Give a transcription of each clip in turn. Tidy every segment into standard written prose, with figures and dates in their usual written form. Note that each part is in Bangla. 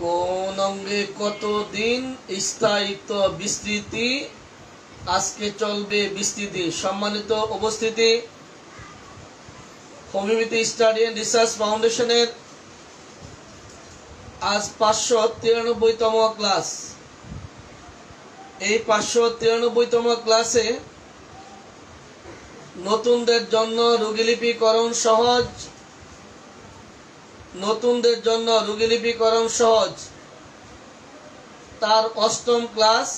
কোন অঙ্গে কতদিন স্থায়িত্ব বিস্তৃতি আজকে চলবে বিস্তৃতি। সম্মানিত উপস্থিতি, হোমিওপ্যাথি স্টাডি এন্ড রিসার্চ ফাউন্ডেশনের আজ 593তম ক্লাস। এই 593তম ক্লাসে নতুনদের জন্য রোগীলিপিকরণ সহজ, নতুনদের জন্য রোগীলিপিকরণ সহজ তার 8ম ক্লাস।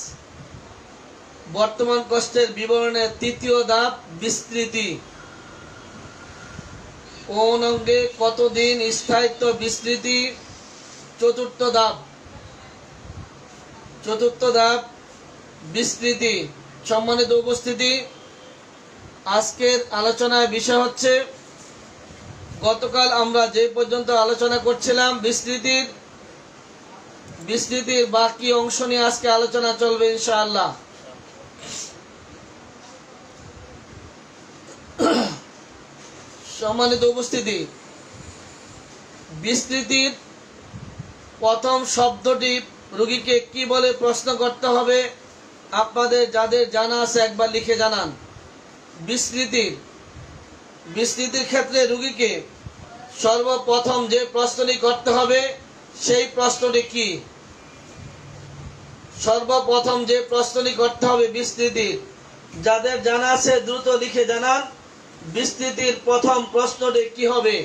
বর্তমান কষ্টের বিবরণের 3য় ধাপ বিস্তৃতি। কোন অঙ্গে কতদিন স্থায়িত্ব বিস্তৃতি 4র্থ ধাপ। 4র্থ ধাপ বিস্তৃতি। সম্মানিত উপস্থিতি, আজকের আলোচনার বিষয় হচ্ছে, গতকাল আমরা যে পর্যন্ত আলোচনা করছিলাম বিস্তৃতির বাকি অংশ নিয়ে আজকে আলোচনা চলবে ইনশাআল্লাহ। সম্মানিত উপস্থিতি, বিস্তৃতির প্রথম শব্দটি রোগীকে কি বলে প্রশ্ন করতে হবে, আপনাদের যাদের জানা আছে একবার লিখে জানান। বিস্তৃতির ক্ষেত্রে রোগীকে সর্বপ্রথম যে প্রশ্নটি করতে হবে সেই প্রশ্নটি কি? সর্বপ্রথম যে প্রশ্নটি করতে হবে বিস্তৃতির, যাদের জানা আছে দ্রুত লিখে জানান। বিস্তৃতির প্রথম প্রশ্নটি কি হবে?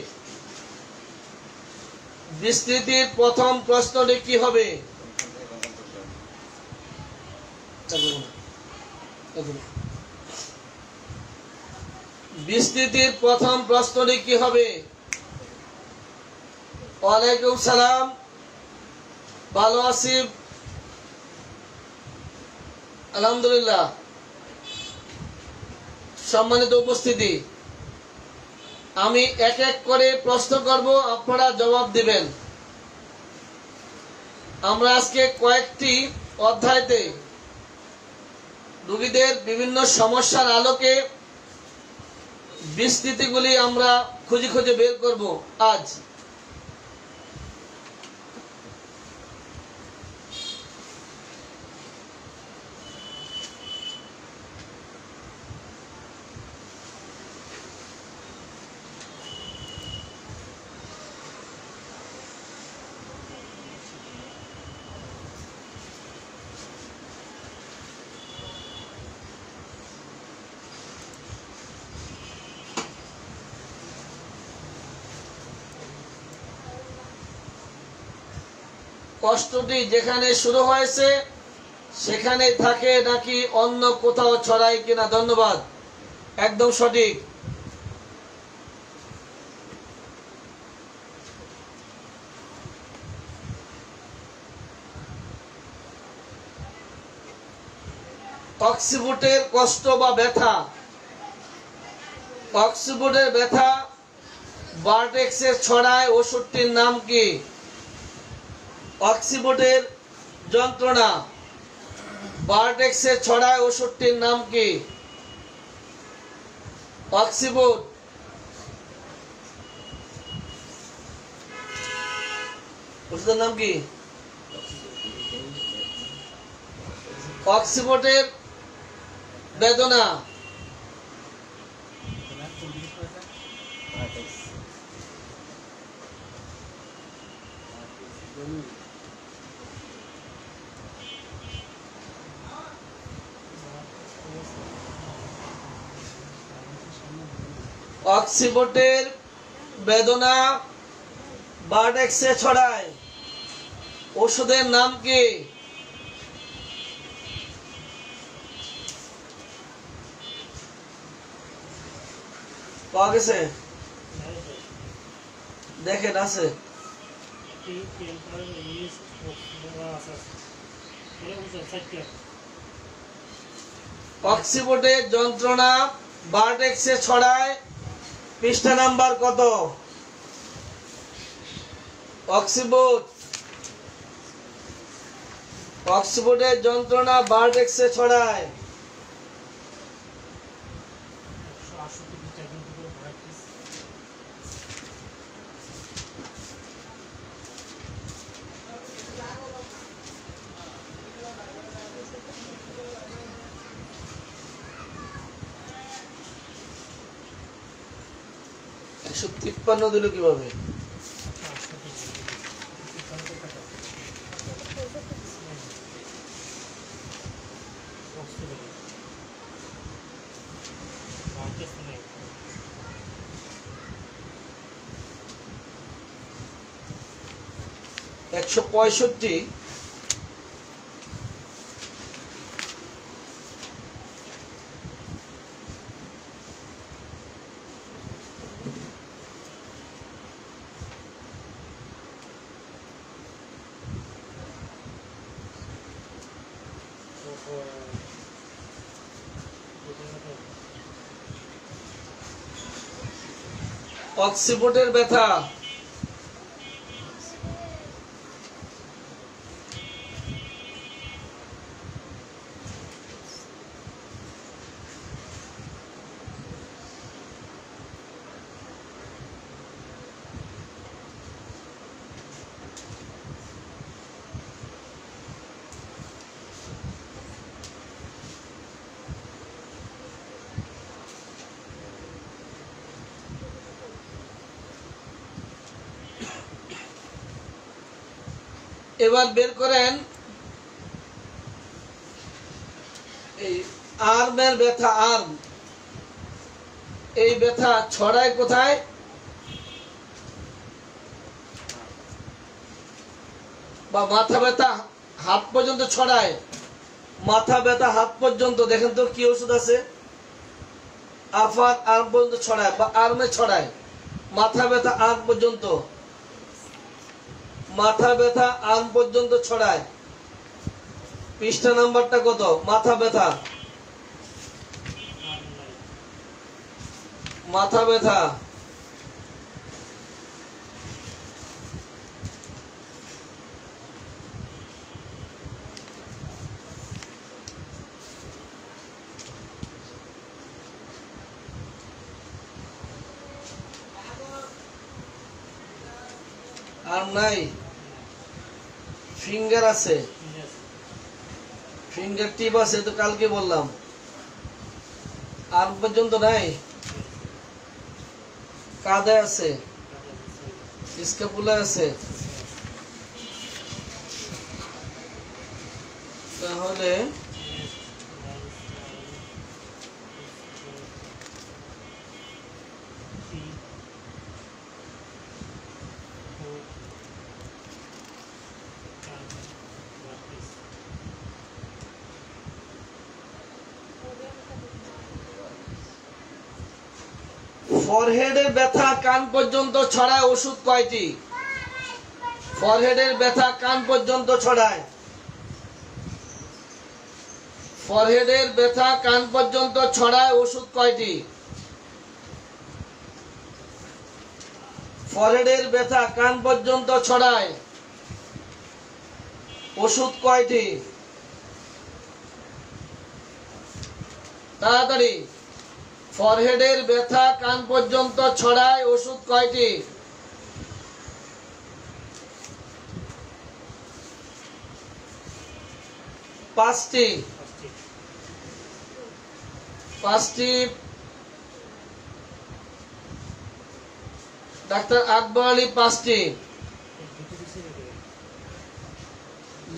বিস্তৃতির প্রথম প্রশ্নটি কি হবে? বিস্তৃতির প্রথম প্রশ্নটি কি হবে? ওয়ালাইকুম সালাম, ভালো আছি আলহামদুলিল্লাহ। সম্মানিত উপস্থিতি, আমি এক এক করে প্রশ্ন করব, আপনারা জবাব দিবেন। আমরা আজকে কয়েকটি অধ্যায়তে রোগীদের বিভিন্ন সমস্যার আলোকে বিস্তৃতিগুলি আমরা খুঁজে খুঁজে বের করব আজ। কষ্টটি যেখানে শুরু হয়েছে সেখানে থাকে নাকি অন্য কোথাও ছড়ায় কিনা? ধন্যবাদ, একদম সঠিক। অক্সিবোটের কষ্ট বা ব্যথা, অক্সিবোটের ব্যথা ভার্টেক্সে ছড়ায় ওষুধটির নাম কি? অক্সিবোটের যন্ত্রণা ভার্টেক্সে ছড়ায় ওষুধটির নাম কি? অক্সিবোট। ওষুধের নাম কি? অক্সিবোটের বেদনা অক্সিবোটের বেদনা ভার্টেক্সে ছড়ায়, ওষুধের নাম কি? পাওয়া গেছে? দেখেন আছে। অক্সিবোটের যন্ত্রণা ভার্টেক্সে ছড়ায়, পৃষ্ঠা নাম্বার কত? অক্সিবোটের যন্ত্রণা ভার্টেক্সে ছড়ায়। 153 দিল কিভাবে? একশো 65 অক্সিবোর্ডের ব্যথা এবার বের করেন এই আর্মের ব্যথা। আর্ম এই ব্যথা ছড়ায় কোথায়? বা মাথা ব্যথা হাত পর্যন্ত ছড়ায়। মাথা ব্যথা হাত পর্যন্ত দেখেন তো কি ওষুধ আছে? আফার আর্ম পর্যন্ত ছড়ায় বা আর্মে ছড়ায়। মাথা ব্যথা আর্ম পর্যন্ত, মাথা ব্যথা আর্ম পর্যন্ত ছড়ায়। পৃষ্ঠা নাম্বারটা কত? মাথা ব্যথা, মাথা ব্যথা আর্ম নাই, ফিঙ্গার আছে, ফিঙ্গার টিপ আছে, তো কালকে বললাম। আর্ম পর্যন্ত নাই, কাঁধে আছে, স্ক্যাপুলা আছে। তাহলে ফরহেডের ব্যথা কান পর্যন্ত ছড়ায় ওষুধ কয়টি? ফরহেডের ব্যথা কান পর্যন্ত ছড়ায়। ফরহেডের ব্যথা কান পর্যন্ত ছড়ায় ওষুধ কয়টি? ফরহেডের ব্যথা কান পর্যন্ত ছড়ায় ওষুধ কয়টি? তাড়াতাড়ি। ফরহেডের ব্যথা কান পর্যন্ত ছড়ায় ওষুধ কয়টি? পাঁচটি। পাঁচটি। ডাক্তার আকবর আলী পাঁচটি।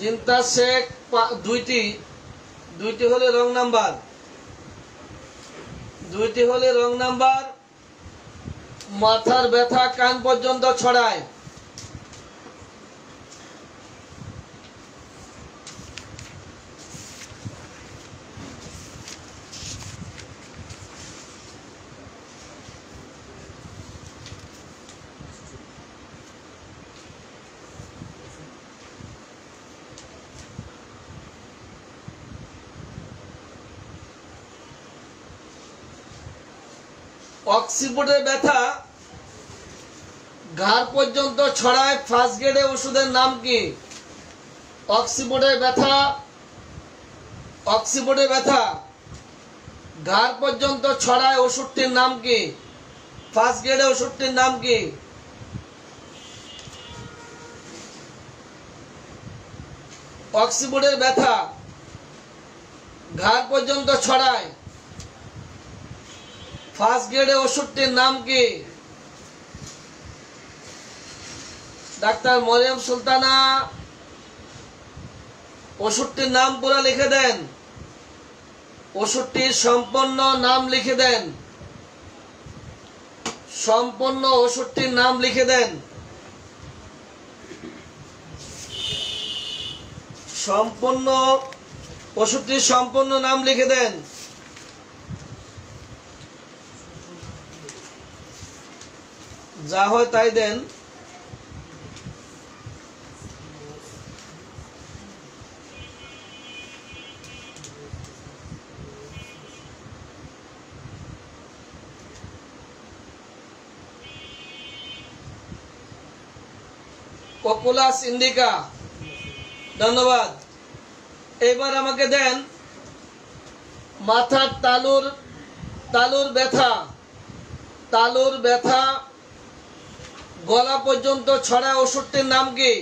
জিন্তা শেখ দুইটি। দুইটি হলে রং নাম্বার, দুইটি হলে রং নাম্বার। মাথার ব্যথা কান পর্যন্ত ছড়ায়। অক্সিবোর্ডের ব্যথা ঘাড় পর্যন্ত ছড়ায়, ফার্স্ট গ্রেডে ওষুধের নাম কি? অক্সিবোর্ডের ব্যথা, অক্সিবোর্ডের ব্যথা ঘাড় পর্যন্ত ছড়ায় ওষুধটির নাম কি? ফার্স্ট গ্রেডে ওষুধটির নাম কি? অক্সিবোর্ডের ব্যথা ঘাড় পর্যন্ত ছড়ায়, ফার্স্ট গ্রেডে ওষুধটির নাম কি? ডাক্তার মরিয়ম সুলতানা ওষুধটির নাম পুরো লিখে দেন, ওষুধটির সম্পূর্ণ নাম লিখে দেন, সম্পূর্ণ ওষুধটির নাম লিখে দেন, সম্পূর্ণ ওষুধটির সম্পূর্ণ নাম লিখে দেন। যা হয় তাই দেন। পপুলাস ইন্ডিকা, ধন্যবাদ। এবার আমাকে দেন মাথার তালুর ব্যথা, তালুর ব্যথা গলা পর্যন্ত ছড়ায় ওষুধটির নাম কি?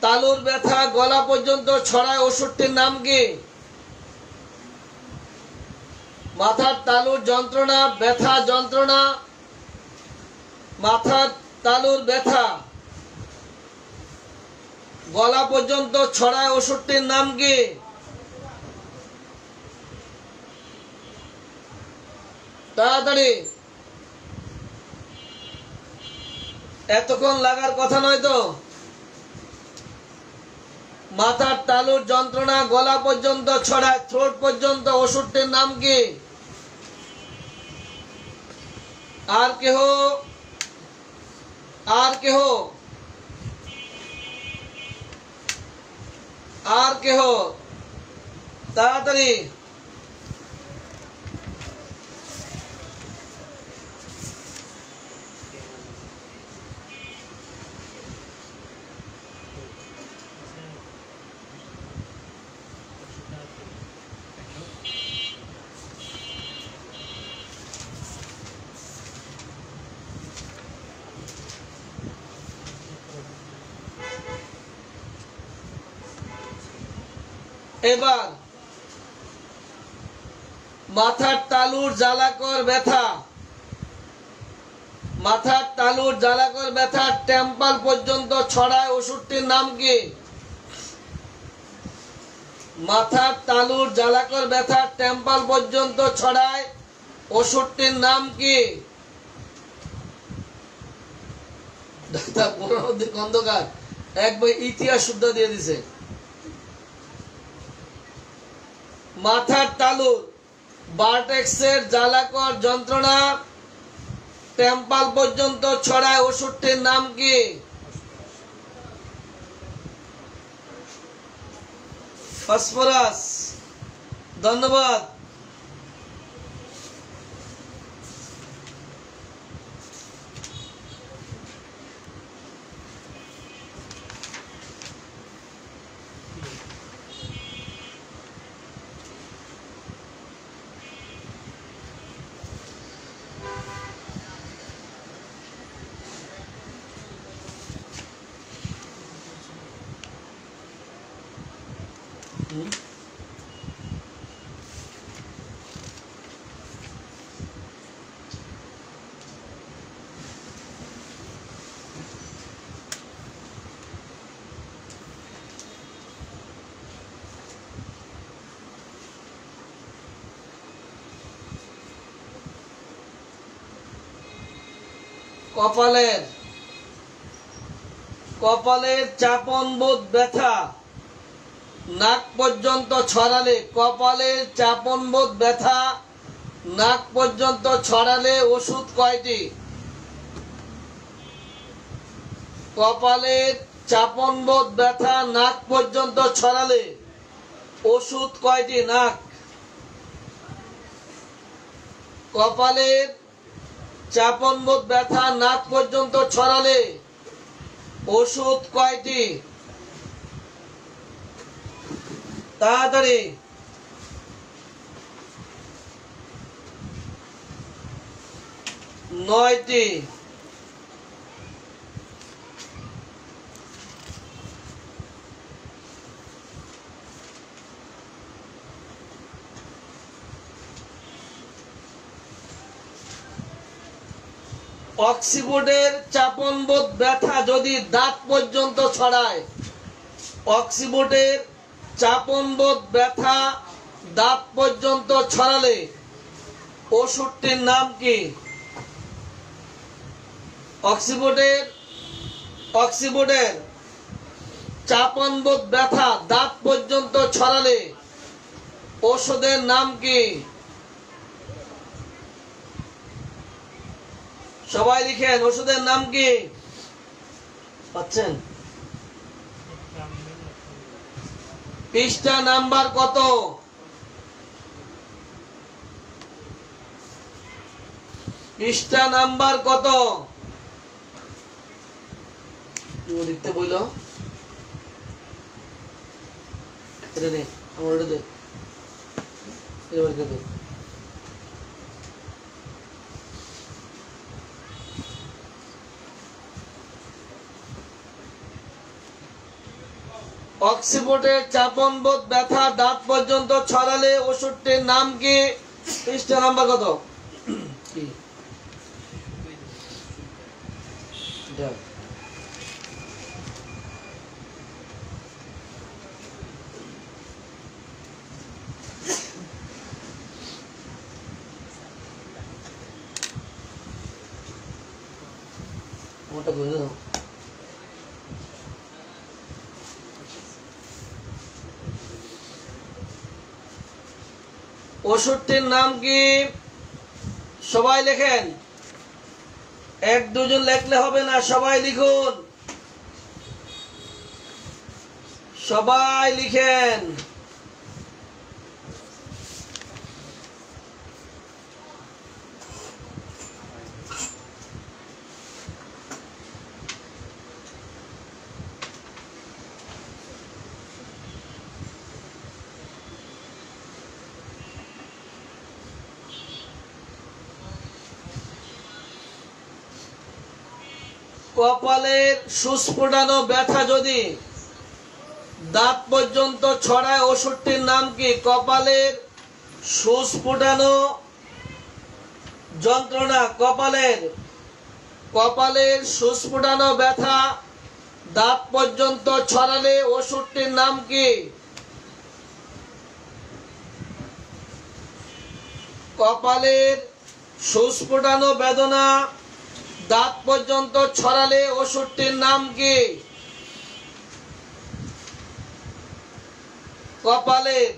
তালুর ব্যথা গলা পর্যন্ত ছড়ায় ওষুধটির নাম কি? মাথার তালুর যন্ত্রণা, ব্যথা যন্ত্রণা, মাথার তালুর ব্যথা গলা পর্যন্ত ছড়ায় ওষুধটির নাম কি? তাড়াতাড়ি, এতক্ষণ লাগার কথা নয় তো। মাথার তালুর যন্ত্রণা গলা পর্যন্ত ছড়ায়, থ্রোট পর্যন্ত, ওষুধটির নাম কি? আর কেহ, আর কেহ, আর কেহ, তাড়াতাড়ি। এবার মাথার তালুর জ্বালাকর ব্যথা, মাথার তালুর জ্বালাকর ব্যথা টেম্পল পর্যন্ত ছড়ায় ওষুধটির নাম কি? মাথার তালুর জ্বালাকর ব্যথা টেম্পল পর্যন্ত ছড়ায় ওষুধটির নাম কি? ডাক্তার পুরনোদ্দিন খন্দকার এক বই ইতিহাস শুদ্ধ দিয়ে দিছে। মাথার তালুর ভার্টেক্সের জ্বালাকর যন্ত্রণা টেম্পল পর্যন্ত ছড়ায় ওষুধটির নাম কি? ফসফরাস, ধন্যবাদ। কপালের, কপালের চাপনবোধ ব্যথা নাক পর্যন্ত ছড়ালে, কপালের চাপনবোধ ব্যথা নাক পর্যন্ত ছড়ালে ওষুধ কয়টি? কপালের চাপনবোধ ব্যথা নাক পর্যন্ত ছড়ালে ওষুধ কয়টি? নাক। কপালের চাপনবোধ ব্যথা নাক পর্যন্ত ছড়ালে ওষুধ কয়টি? তাড়াতাড়ি। নয়টি। অক্সিবোর্ডের চাপনবোধ ব্যথা যদি দাঁত পর্যন্ত ছড়ায়, অক্সিবোর্ডের চাপনবোধ ব্যথা দাঁত পর্যন্ত ছড়ালে ওষুধটির নাম কি? অক্সিবোর্ডের চাপনবোধ ব্যথা দাঁত পর্যন্ত ছড়ালে ওষুধের নাম কি? সবাই লিখেন, ওষুধের নাম কি? পাচ্ছেন? পৃষ্ঠা নাম্বার কত? পৃষ্ঠা নাম্বার কত? লিখতে বইল এটা নেই, আমার ওটা দে, দে। অক্সিবোর্ডের চাপনবোধ ব্যথা দাঁত পর্যন্ত ছড়ালে ওষুধটির নাম কি? পৃষ্ঠা নাম্বার কত? কি ওটা বুঝে দাও। ওষুধটির নাম কি? সবাই লেখেন, এক দুজন লেখলে হবে না, সবাই লিখুন, সবাই লিখেন। কপালের সুস্ফুটানো ব্যথা যদি দাঁত পর্যন্ত ছড়ায় ওষুধটির নাম কি? কপালের সুস্ফুটানো যন্ত্রণা, কপালের সুস্ফুটানো ব্যথা দাঁত পর্যন্ত ছড়ালে ওষুধটির নাম কি? কপালের সুস্ফুটানো বেদনা দাঁত পর্যন্ত ছড়ালে ওষুধটির নাম কি? কপালের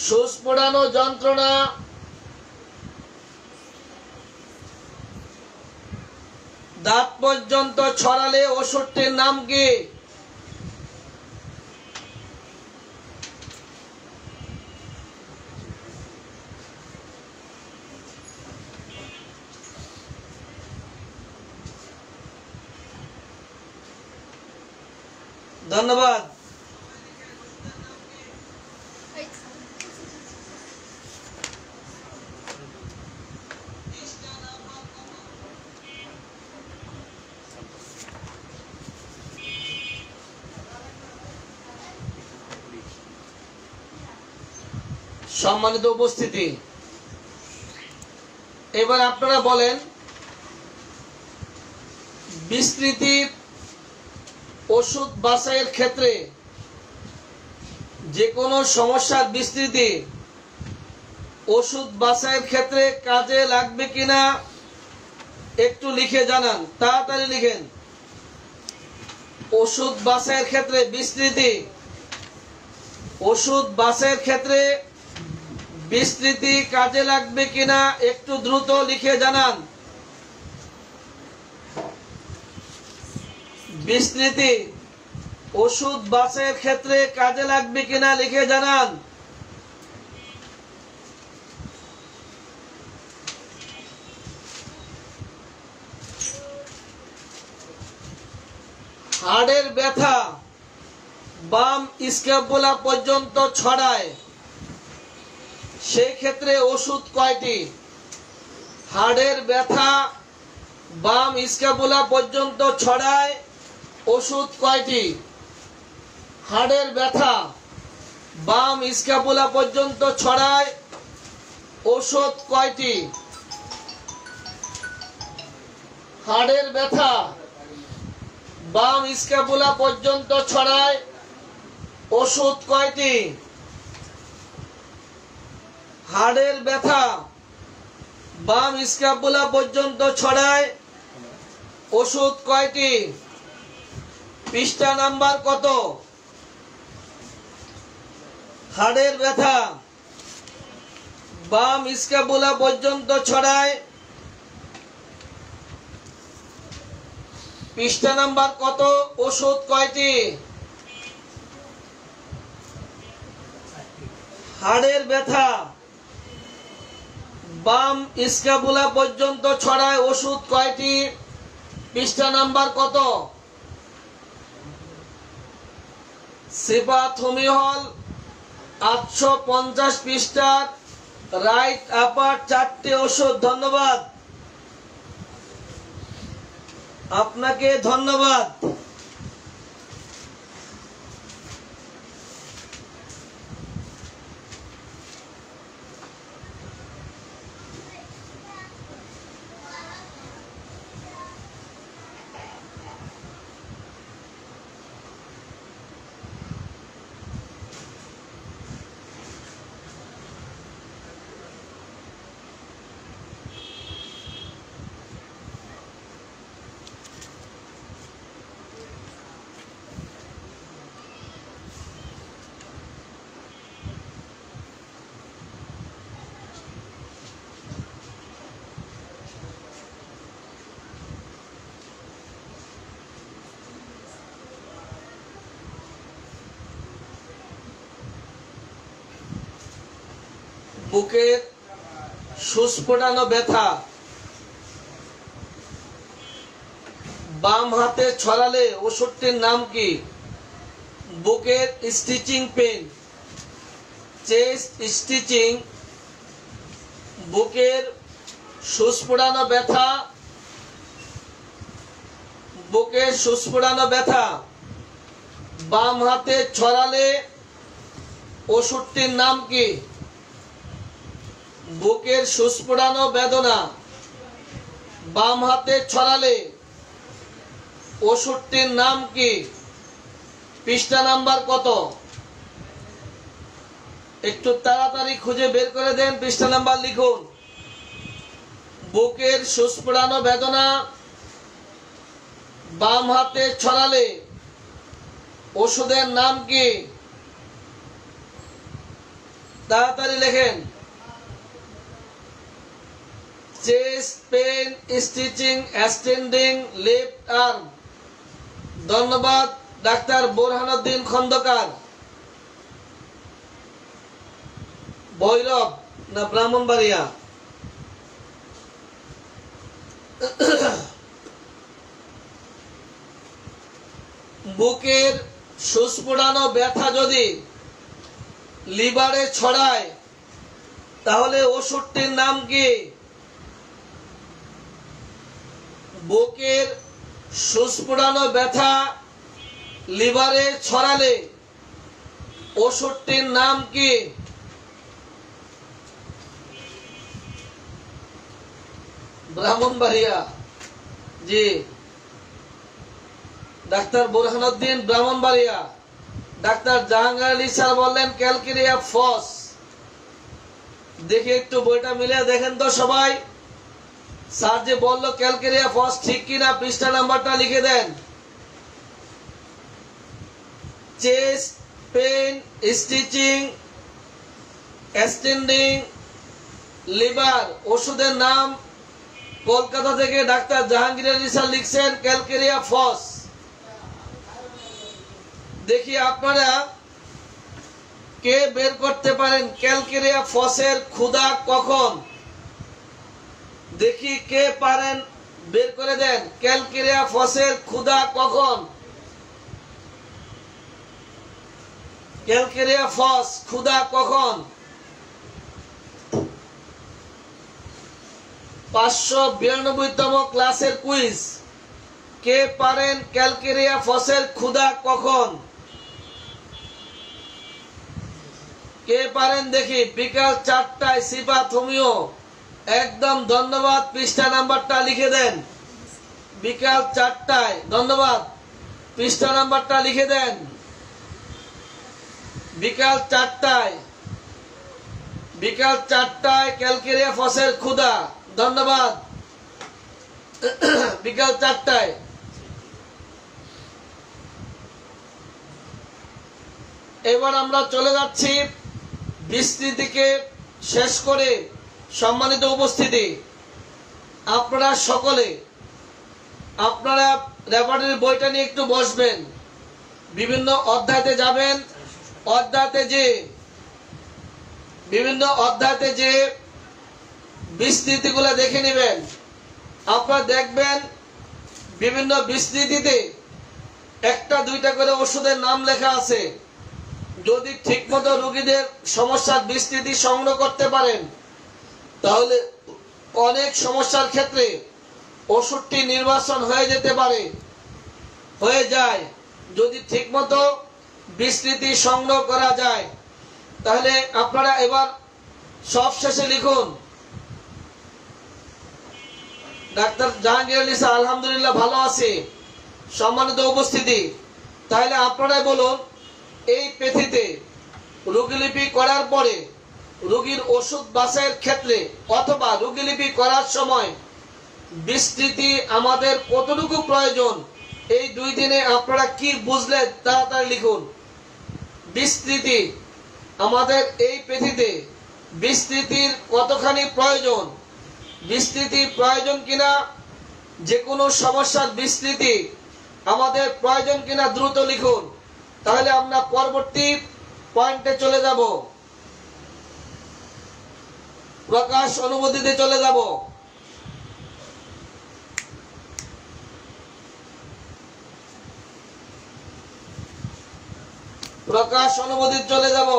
সুস্ফুটানো যন্ত্রণা দাঁত পর্যন্ত ছড়ালে ওষুধটির নাম কি? ধন্যবাদ। সম্মানিত উপস্থিতি, এবার আপনারা বলেন, বিস্তৃতির ওষুধ বাছাইয়ের ক্ষেত্রে যে কোনো সমস্যার বিস্তৃতি ওষুধ বাছাইয়ের ক্ষেত্রে কাজে লাগবে কিনা একটু লিখে জানান, তাড়াতাড়ি লিখেন। ওষুধ বাছাইয়ের ক্ষেত্রে বিস্তৃতি, ওষুধ বাছাইয়ের ক্ষেত্রে বিস্তৃতি কাজে লাগবে কিনা একটু দ্রুত লিখে জানান। বিস্তৃতি ওষুধ বাছাইয়ের ক্ষেত্রে কাজে লাগবে কিনা লিখে জানান। হাড়ের ব্যথা বাম স্ক্যাপুলা পর্যন্ত ছড়ায়, সেই ক্ষেত্রে ওষুধ কয়টি? হাড়ের ব্যথা বাম স্ক্যাপুলা পর্যন্ত ছড়ায়, ওষুধ কয়টি? হাড়ের ব্যথা বাম স্ক্যাপুলা পর্যন্ত ছড়ায়, ওষুধ কয়টি? হাড়ের ব্যথা বাম স্ক্যাপুলা পর্যন্ত ছড়ায়, ওষুধ কয়টি? হাড়ের ব্যথা বাম স্ক্যাপুলা পর্যন্ত ছড়ায়, ওষুধ কয়টি? পৃষ্ঠা নাম্বার কত? হাড়ের ব্যথা বাম স্ক্যাপুলা পর্যন্ত ছড়ায়, পৃষ্ঠা নাম্বার কত? ওষুধ কয়টি? হাড়ের ব্যথা বাম স্ক্যাপুলা পর্যন্ত ছড়ায়, ওষুধ কয়টি? পৃষ্ঠা নাম্বার কত? সিপাত হোমিওহল 850 পৃষ্ঠার রাইট আপার 4টে ওষুধ। ধন্যবাদ আপনাকে, ধন্যবাদ। বুকের সুস্ফোটানো ব্যথা বাম হাতে ছড়ালে ওষুধটির নাম কি? বুকের স্টিচিং পেন, চেস্ট স্টিচিং, বুকের সুস্ফোটানো ব্যথা, বুকের সুস্ফোটানো ব্যথা বাম হাতে ছড়ালে ওষুধটির নাম কি? বুকের সুস্ফোটানো বেদনা বাম হাতে ছড়ালে ওষুধটির নাম কি? পৃষ্ঠা নাম্বার কত? একটু তাড়াতাড়ি খুঁজে বের করে দেন, পৃষ্ঠা নাম্বার লিখুন। বুকের সুস্ফোটানো বেদনা বাম হাতে ছড়ালে ওষুধের নাম কি? তাড়াতাড়ি লেখেন। Chest pain stitching extending left arm. ধন্যবাদ ডাক্তার বোরহানুদ্দিন খন্দকার। ভৈরব না ব্রাহ্মণবাড়িয়া? বুকের সুস্ফোটানো ব্যথা যদি লিভারে ছড়ায় তাহলে ওষুধটির নাম কি? বুকের সুস্ফোটানো ব্যথা লিভারে ছড়ালে ওষুধটির নাম কি? ব্রাহ্মণবাড়িয়া। জি doctor Borhanuddin Brahmanbaria. Doctor Jahangir Ali sir বললেন ক্যালকেরিয়া ফস। দেখি একটু বইটা মিলে দেখেন তো সবাই। স্যার যে বললো ক্যালকেরিয়া ফস ঠিক কিনা পৃষ্ঠা নাম্বারটা লিখে দেন। Chest pain stitching extending liver ওষুধের নাম কলকাতা থেকে ডাক্তার জাহাঙ্গীর আলী স্যার লিখছেন ক্যালকেরিয়া ফস। দেখি আপনারা কে বের করতে পারেন ক্যালকেরিয়া ফসের ক্ষুধা কখন। দেখি কে পারেন বের করে দেন ক্যালকেরিয়া ফসের ক্ষুধা কখন। ক্যালকেরিয়া ফস ক্ষুধা কখন? 592তম ক্লাসের কুইজ। কে পারেন ক্যালকেরিয়া ফসের ক্ষুধা কখন? কে পারেন দেখি। বিকাল 4টায় সিপাত হোমিও। একদম ধন্যবাদ, পৃষ্ঠা নাম্বারটা লিখে দেন। বিকাল 4টায়। ধন্যবাদ। পৃষ্ঠা নাম্বারটা লিখে দেন। বিকাল 4টায়, বিকাল 4টায় ক্যালকেরিয়া ফসের ক্ষুদা। ধন্যবাদ। বিকাল 4টায়। এবার আমরা চলে যাচ্ছি বিস্তৃতিকে শেষ করে। সম্মানিত উপস্থিতি, আপনারা সকলে আপনারা রেপার্টরির বইটা নিয়ে একটু বসবেন, বিভিন্ন অধ্যায়তে যাবেন, অধ্যায়তে যে বিভিন্ন অধ্যায়তে যে বিস্তৃতিগুলো দেখে নেবেন। আপনারা দেখবেন বিভিন্ন বিস্তৃতিতে একটা দুইটা করে ওষুধের নাম লেখা আছে। যদি ঠিকমতো রোগীদের সমস্যার বিস্তৃতি সংগ্রহ করতে পারেন তাহলে অনেক সমস্যার ক্ষেত্রে ওষুধটি নির্বাচন হয়ে যেতে পারে, হয়ে যায়। যদি ঠিকমতো বিস্তৃতি সংগ্রহ করা যায় তাহলে আপনারা এবার সব শেষে লিখুন, ডাক্তার জাহাঙ্গীর আলী স্যার আলহামদুলিল্লাহ ভালো আছে। সম্মানিত উপস্থিতি, তাহলে আপনারাই বলুন, এই পেথিতে রোগীলিপি করার পরে রোগীর ওষুধ বাছাইয়ের ক্ষেত্রে অথবা রোগীলিপি করার সময় বিস্তৃতি আমাদের কতটুকু প্রয়োজন, এই 2 দিনে আপনারা কি বুঝলেন তাড়াতাড়ি লিখুন। বিস্তৃতি আমাদের এই পেথিতে বিস্তৃতির কতখানি প্রয়োজন, বিস্তৃতি প্রয়োজন কিনা, যে কোনো সমস্যার বিস্তৃতি আমাদের প্রয়োজন কিনা দ্রুত লিখুন। তাহলে আমরা পরবর্তী পয়েন্টে চলে যাব, প্রকাশ অনুমতিতে চলে যাব। প্রকাশ অনুমোদিত চলে যাব।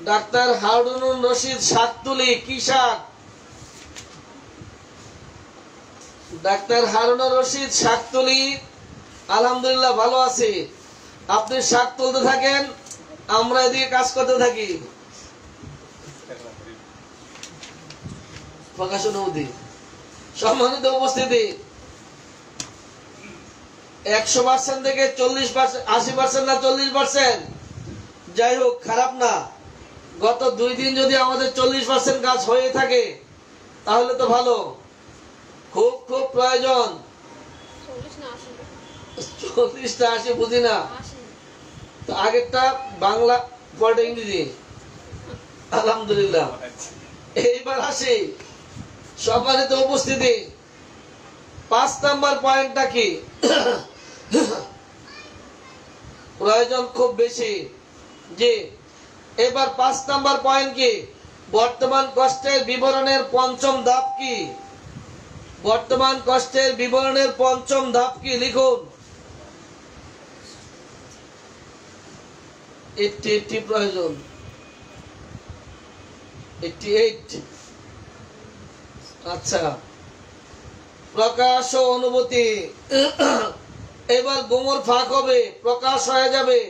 ডাক্তার হারুনুর রশিদ শাকতুলি, কি শাক? ডাক্তার হারুনুর রশিদ শাকতুলি আলহামদুলিল্লাহ ভালো আছি। আপনি শাক তুলতে থাকেন, আমরা এদিকে কাজ করতে থাকি। প্রকাশ অনুমতি। সম্মানিত উপস্থিতি, 100% থেকে 40%, 80% না 40%, যাই হোক খারাপ না। গত 2 দিন যদি আমাদের 40% কাজ হয়ে থাকে তাহলে তো ভালো। খুব খুব প্রয়োজন। 40 না 80 বুঝি না তো, আগেরটা বাংলা পরে ইংরেজি। আলহামদুলিল্লাহ। এইবার আসি সম্মানিত উপস্থিতি, 5 নাম্বার পয়েন্টটা কি? প্রয়োজন খুব বেশি। জি, এবার 5 নাম্বার পয়েন্ট কি? বর্তমান কষ্টের বিবরণের 5ম ধাপ কি? বর্তমান কষ্টের বিবরণের 5ম ধাপ কি? লিখুন। 80 প্রয়োজন, 88। আচ্ছা, প্রকাশ ও অনুভূতি। এবার গোমর ফাঁক হবে, প্রকাশ হয়ে যাবে।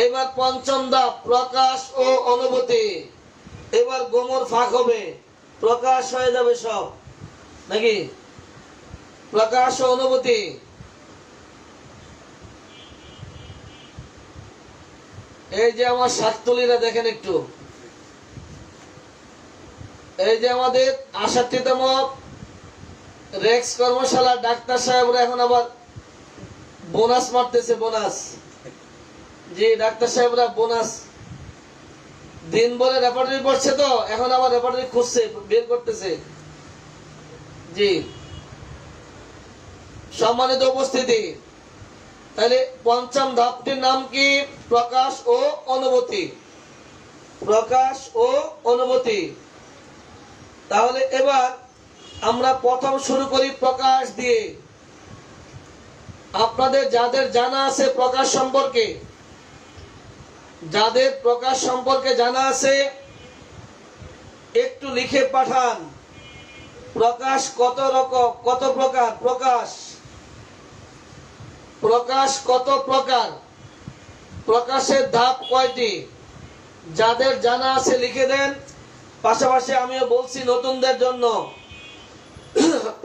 এবার 5ম ধাপ, প্রকাশ ও অনুভূতি। এবার গোমর ফাঁক হবে, প্রকাশ হয়ে যাবে সব, নাকি? প্রকাশ ও অনুভূতি। এই যে আমার শাকতুলিরা দেখেন একটু, এই যে আমাদের 68তম রেক্স কর্মশালা ডাক্তার সাহেবরা এখন আবার বোনাস মারতেছে, বোনাস। জি, ডাক্তার সাহেবরা বোনাস দিন বলে রেপার্টরি পড়ছে, তো এখন আবার রেপার্টরি খুঁজছে, বের করতেছে। জি, সম্মানিত উপস্থিতি, তাহলে 5ম ধাপটির নাম কি? প্রকাশ ও অনুভূতি। প্রকাশ ও অনুভূতি। তাহলে এবার আমরা প্রথম শুরু করি প্রকাশ দিয়ে। আপনাদের যাদের জানা আছে প্রকাশ সম্পর্কে, যাদের প্রকাশ সম্পর্কে জানা আছে একটু লিখে পাঠান। প্রকাশ কত রকম, কত প্রকার? প্রকাশ প্রকাশ কত প্রকার? প্রকাশের ধাপ কয়টি? যাদের জানা আছে লিখে দেন, পাশাপাশি আমিও বলছি নতুনদের জন্য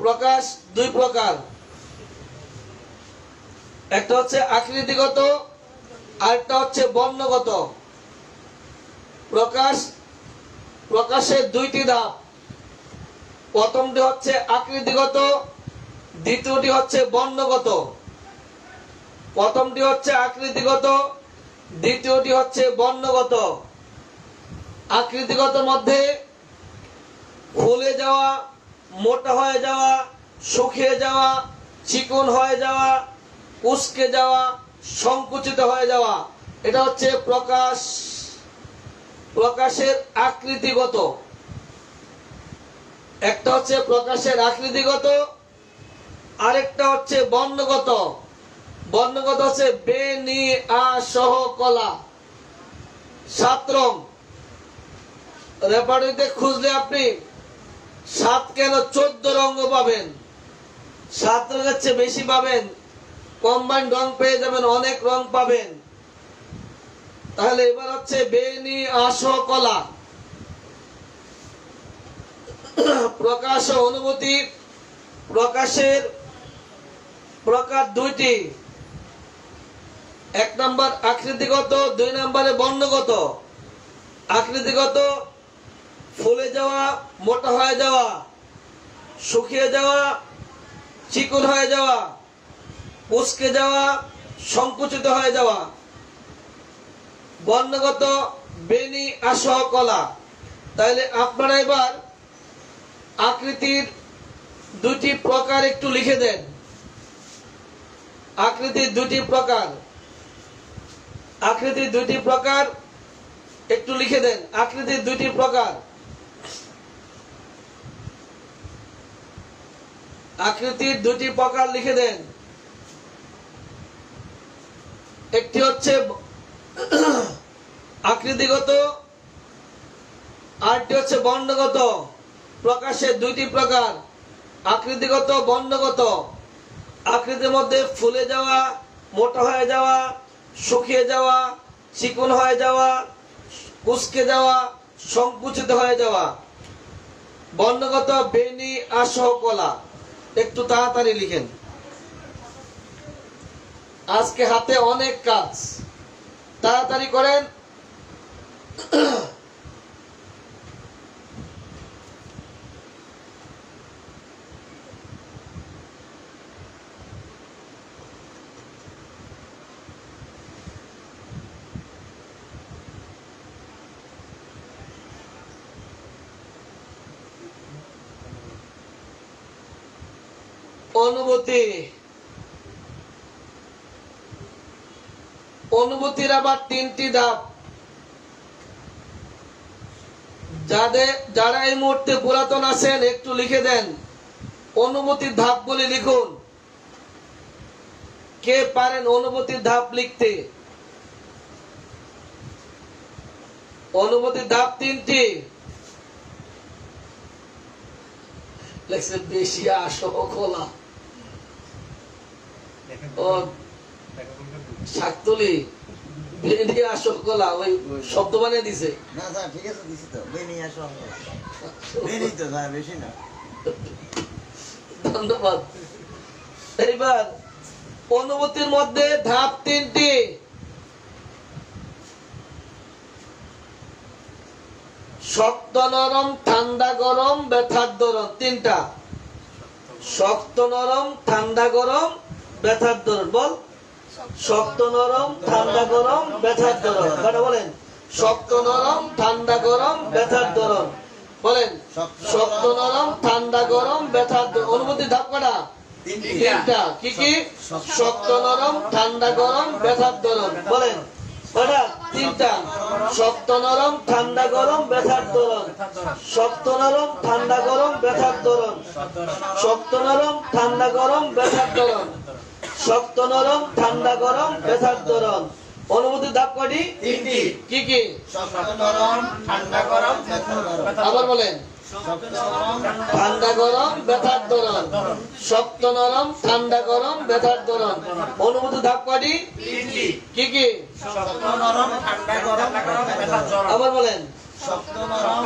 প্রকাশ দুই প্রকার, একটা হচ্ছে আকৃতিগত আর একটা হচ্ছে বর্ণগত। প্রকাশের দুইটি ধাপ, প্রথমটি হচ্ছে আকৃতিগত, দ্বিতীয়টি হচ্ছে বর্ণগত। প্রথমটি হচ্ছে আকৃতিগত, দ্বিতীয়টি হচ্ছে বর্ণগত। আকৃতিগত মধ্যে ফুলে যাওয়া, মোটা হয়ে যাওয়া, শুকিয়ে যাওয়া, চিকন হয়ে যাওয়া, উস্কে যাওয়া, সংকুচিত হয়ে যাওয়া, এটা হচ্ছে প্রকাশের আকৃতিগত। একটা হচ্ছে প্রকাশের আকৃতিগত, আরেকটা হচ্ছে বর্ণগত। বর্ণগত হচ্ছে বে নি আ সহ কলা, 7 রং। রেপার্টরিতে খুঁজলে আপনি 7 কেন 14 রঙ পাবেন, 7 রঙের চেয়ে বেশি পাবেন, কম্বাইন্ড রং পেয়ে যাবেন, অনেক রং পাবেন। তাহলে এবার হচ্ছে বেনি আস কলা। প্রকাশ ও অনুভূতি, প্রকাশের প্রকার দুইটি, 1 নম্বর আকৃতিগত, 2 নম্বরে বর্ণগত। আকৃতিগত ফুলে যাওয়া, মোটা হয়ে যাওয়া, শুকিয়ে যাওয়া, চিকন হয়ে যাওয়া, উস্কে যাওয়া, সংকুচিত হয়ে যাওয়া। বর্ণগত বেনি আস কলা। তাহলে আপনারা এবার আকৃতির দুটি প্রকার একটু লিখে দেন। আকৃতির দুটি প্রকার, আকৃতির দুটি প্রকার একটু লিখে দেন। আকৃতির দুটি প্রকার, আকৃতির দুটি প্রকার লিখে দেন। একটি হচ্ছে আকৃতিগত, আরটি হচ্ছে বর্ণগত। প্রকাশের দুইটি প্রকার, আকৃতিগত, বর্ণগত। আকৃতির মধ্যে ফুলে যাওয়া, মোটা হয়ে যাওয়া, শুকিয়ে যাওয়া, চিকন হয়ে যাওয়া, উস্কে যাওয়া, সংকুচিত হয়ে যাওয়া। বর্ণগত বেনি আস কলা। একটু তাড়াতাড়ি লিখেন, আজকে হাতে অনেক কাজ, তাড়াতাড়ি করেন। অনুভূতি, অনুভূতির আবার 3টি ধাপ। যারা এই মুহূর্তে পুরাতন আছেন একটু লিখে দেন, অনুভূতির ধাপগুলি লিখুন। কে পারেন অনুভূতির ধাপ লিখতে? অনুভূতির ধাপ 3টি। লেখছে বেশি আসো খোলা, ও শাকতুলি বেনি আসো খোলা, ওই শব্দ বানিয়ে দিছে। না স্যার ঠিক আছে, দিছি তো বেনি আসো বেনি তো স্যার, বেশি না। ধন্যবাদ। এইবার অনুভূতির মধ্যে ধাপ 3টি। শক্ত নরম, ঠান্ডা গরম, ব্যথার দরদ, 3টা। শক্ত নরম, ঠান্ডা গরম, ব্যথার দরদ। বল, শক্ত নরম, ঠান্ডা গরম, ব্যথার দরদ। কটা বলেন? শক্ত নরম, ঠান্ডা গরম, ব্যথার দরদ। বলেন, শক্ত নরম, ঠান্ডা গরম, ব্যথার দরদ। অনুভূতি ধাপ কটা? 3টা। কি কি? শক্ত নরম, ঠান্ডা গরম, ব্যথার দরদ। বলেন কটা? 3টা। শক্ত নরম, ঠান্ডা গরম, ব্যথার দরদ। শক্ত নরম, ঠান্ডা গরম, ব্যথার দরদ। শক্ত নরম, ঠান্ডা গরম, ব্যথার দরদ। শক্ত নরম, ঠান্ডা গরম, ব্যথার দরদ। অনুভূতির ধাপ কটি? 3টি। কি কি? শক্ত নরম, ঠান্ডা গরম, ব্যথার দরদ। আবার বলেন, ঠান্ডা গরম, ব্যথার দরদ। শক্ত নরম, ঠান্ডা গরম, ব্যথার দরদ। অনুভূতি ধাপ কটি? 3টি। কি কি? শক্ত নরম, ঠান্ডা গরম, ব্যথার দরদ। আবার বলেন, শক্ত নরম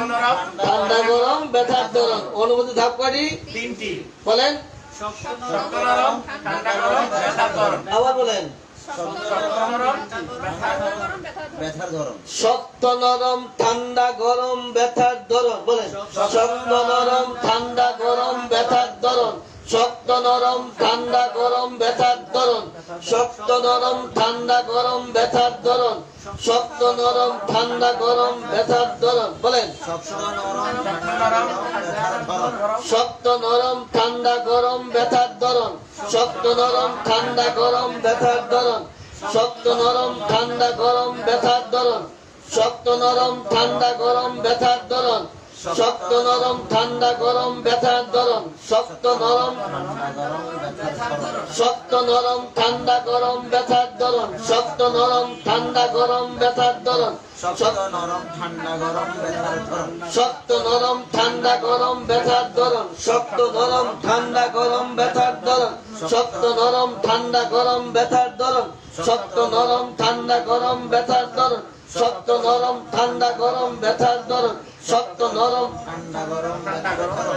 ঠান্ডা গরম ব্যথার ধরন। অনুভূতি ধাপ কয়টি? তিনটি। বলেন। শক্ত নরম ঠান্ডা গরম ব্যথার ধরন। আবার বলেন। শক্ত নরম ব্যথার ধরন। শক্ত নরম ঠান্ডা গরম ব্যথার ধরন। বলেন। শক্ত নরম ঠান্ডা গরম ব্যথার ধরন। শক্ত নরম ঠান্ডা গরম ব্যথার ধরন। শক্ত নরম ঠান্ডা গরম ব্যথার ধরন। শক্ত নরম ঠান্ডা গরম ব্যথার ধরন। বলেন। শক্ত নরম ব্যথার ধরন। শক্ত নরম ঠান্ডা গরম ব্যথার ধরন। শক্ত নরম ঠান্ডা গরম ব্যথার ধরন। শক্ত নরম ঠান্ডা গরম ব্যথার ধরন। শক্ত নরম ঠান্ডা গরম ব্যথার ধরন। শক্ত নরম ঠান্ডা গরম ব্যথার ধরন। শক্ত নরম শক্ত নরম ঠান্ডা গরম ব্যথার ধরন। শক্ত নরম ঠান্ডা গরম ব্যথার ধরন। শক্ত নরম ঠান্ডা গরম ব্যথার ধরন। শক্ত নরম ঠান্ডা গরম ব্যথার ধরন। শক্ত নরম ঠান্ডা গরম ব্যথার ধরন। শক্ত নরম ঠান্ডা গরম ব্যথার ধরন। শক্ত নরম ঠান্ডা গরম ব্যথার ধরন। শক্ত নরম ঠান্ডা গরম ব্যথার ধরন। শক্ত নরম ঠান্ডা গরম ব্যথার ধরন।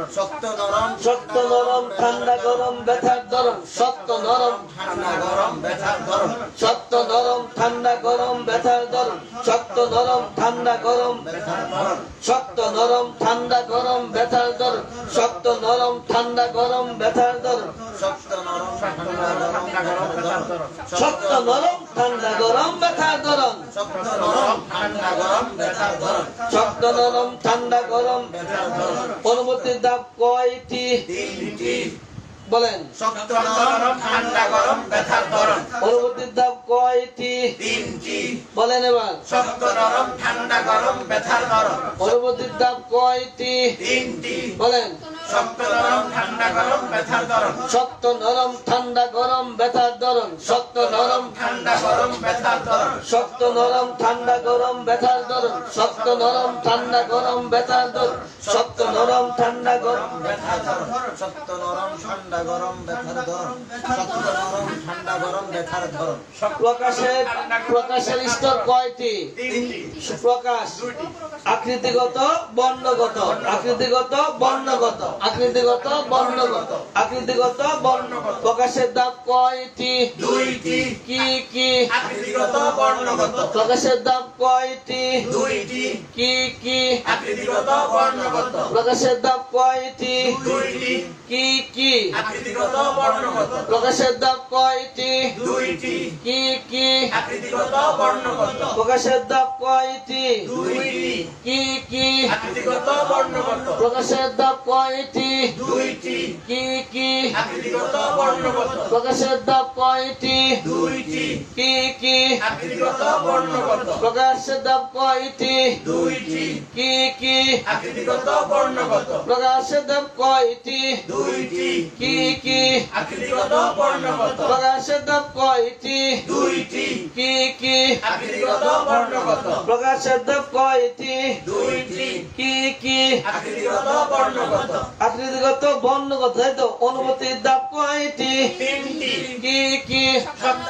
শক্ত নরম শক্ত নরম ঠান্ডা গরম ব্যথার ধরন। শক্ত নরম ঠান্ডা গরম ব্যথার ধরন। শক্ত নরম ঠান্ডা গরম ব্যথার ধরন। শক্ত নরম ঠান্ডা গরম ব্যথার ধরন। শক্ত নরম ঠান্ডা গরম ব্যথার ধরন। শক্ত নরম ঠান্ডা গরম ব্যথার ধরন। শক্ত নরম ঠান্ডা গরম ব্যথার ধরন। শক্ত নরম ঠান্ডা গরম ব্যথার ধরন। শক্ত নরম ঠান্ডা গরম ব্যথার ধরন। শক্ত নরম ঠান্ডা গরম ব্যথার ধরন। অনুভূতির ধাপ কয়টি? তিনটি। বলেন। শক্ত নরম ঠান্ডা গরম ব্যথার ধরন। অনুভূতির ধাপ কয়টি? তিনটি। বলেন এবার। শক্ত নরম ঠান্ডা গরম ব্যথার ধরন। অনুভূতির ধাপ কয়টি? তিনটি। বলেন। শক্ত নরম ঠান্ডা গরম ব্যথার ধরন। শক্ত নরম ঠান্ডা গরম ব্যথার ধরন। শক্ত নরম ঠান্ডা গরম ব্যথার ধরন। শক্ত নরম ঠান্ডা গরম ব্যথার ধরন। শক্ত নরম ঠান্ডা গরম ব্যথার ধরন। শক্ত নরম ঠান্ডা গরম ব্যথার ধরন। শক্ত নরম ঠান্ডা গরম ব্যথার ধরন। শক্ত নরম ঠান্ডা গরম ব্যথার ধরন। প্রকাশের স্তর কয়টি? তিনটি। প্রকাশ আকৃতিগত বর্ণগত। আকৃতিগত বর্ণগত। আকৃতিগত বর্ণগত। আকৃতিগত বর্ণগত। প্রকাশের ধাপ কয়টি? দুইটি। কি কি? আকৃতিগত বর্ণগত। প্রকাশের ধাপ কয়টি? দুইটি। কি কি? আকৃতিগত বর্ণগত। প্রকাশের ধাপ কয়টি? দুইটি। কি কি? আকৃতিগত বর্ণগত। প্রকাশের ধাপ কয়টি? দুইটি। কি কি? আকৃতিগত বর্ণগত। প্রকাশের ধাপ কয়টি? দুইটি। কি কি? আকৃতিগত বর্ণগত। প্রকাশের ধাপ কয়টি? দুইটি। কি কি? আকৃতিগত বর্ণগত। প্রকাশের ধাপ কয়টি? দুইটি। কি কি? আকৃতিগত বর্ণগত। প্রকাশের ধাপ কয়টি? দুইটি। কি কি? আকৃতিগত বর্ণগত। প্রকাশের ধাপ কয়টি? দুইটি। কি কি? আকৃতিগত বর্ণগত। প্রকাশের ধাপ কয়টি? দুইটি। কি কি? আকৃতিগত বর্ণগত। প্রকাশের ধাপ কয়টি? দুইটি। কি কি? আকৃতিগত বর্ণগত। আকৃতিগত বর্ণগত। তাই তো। অনুভূতির ধাপ কয়টি? তিনটি। কি কি? শক্ত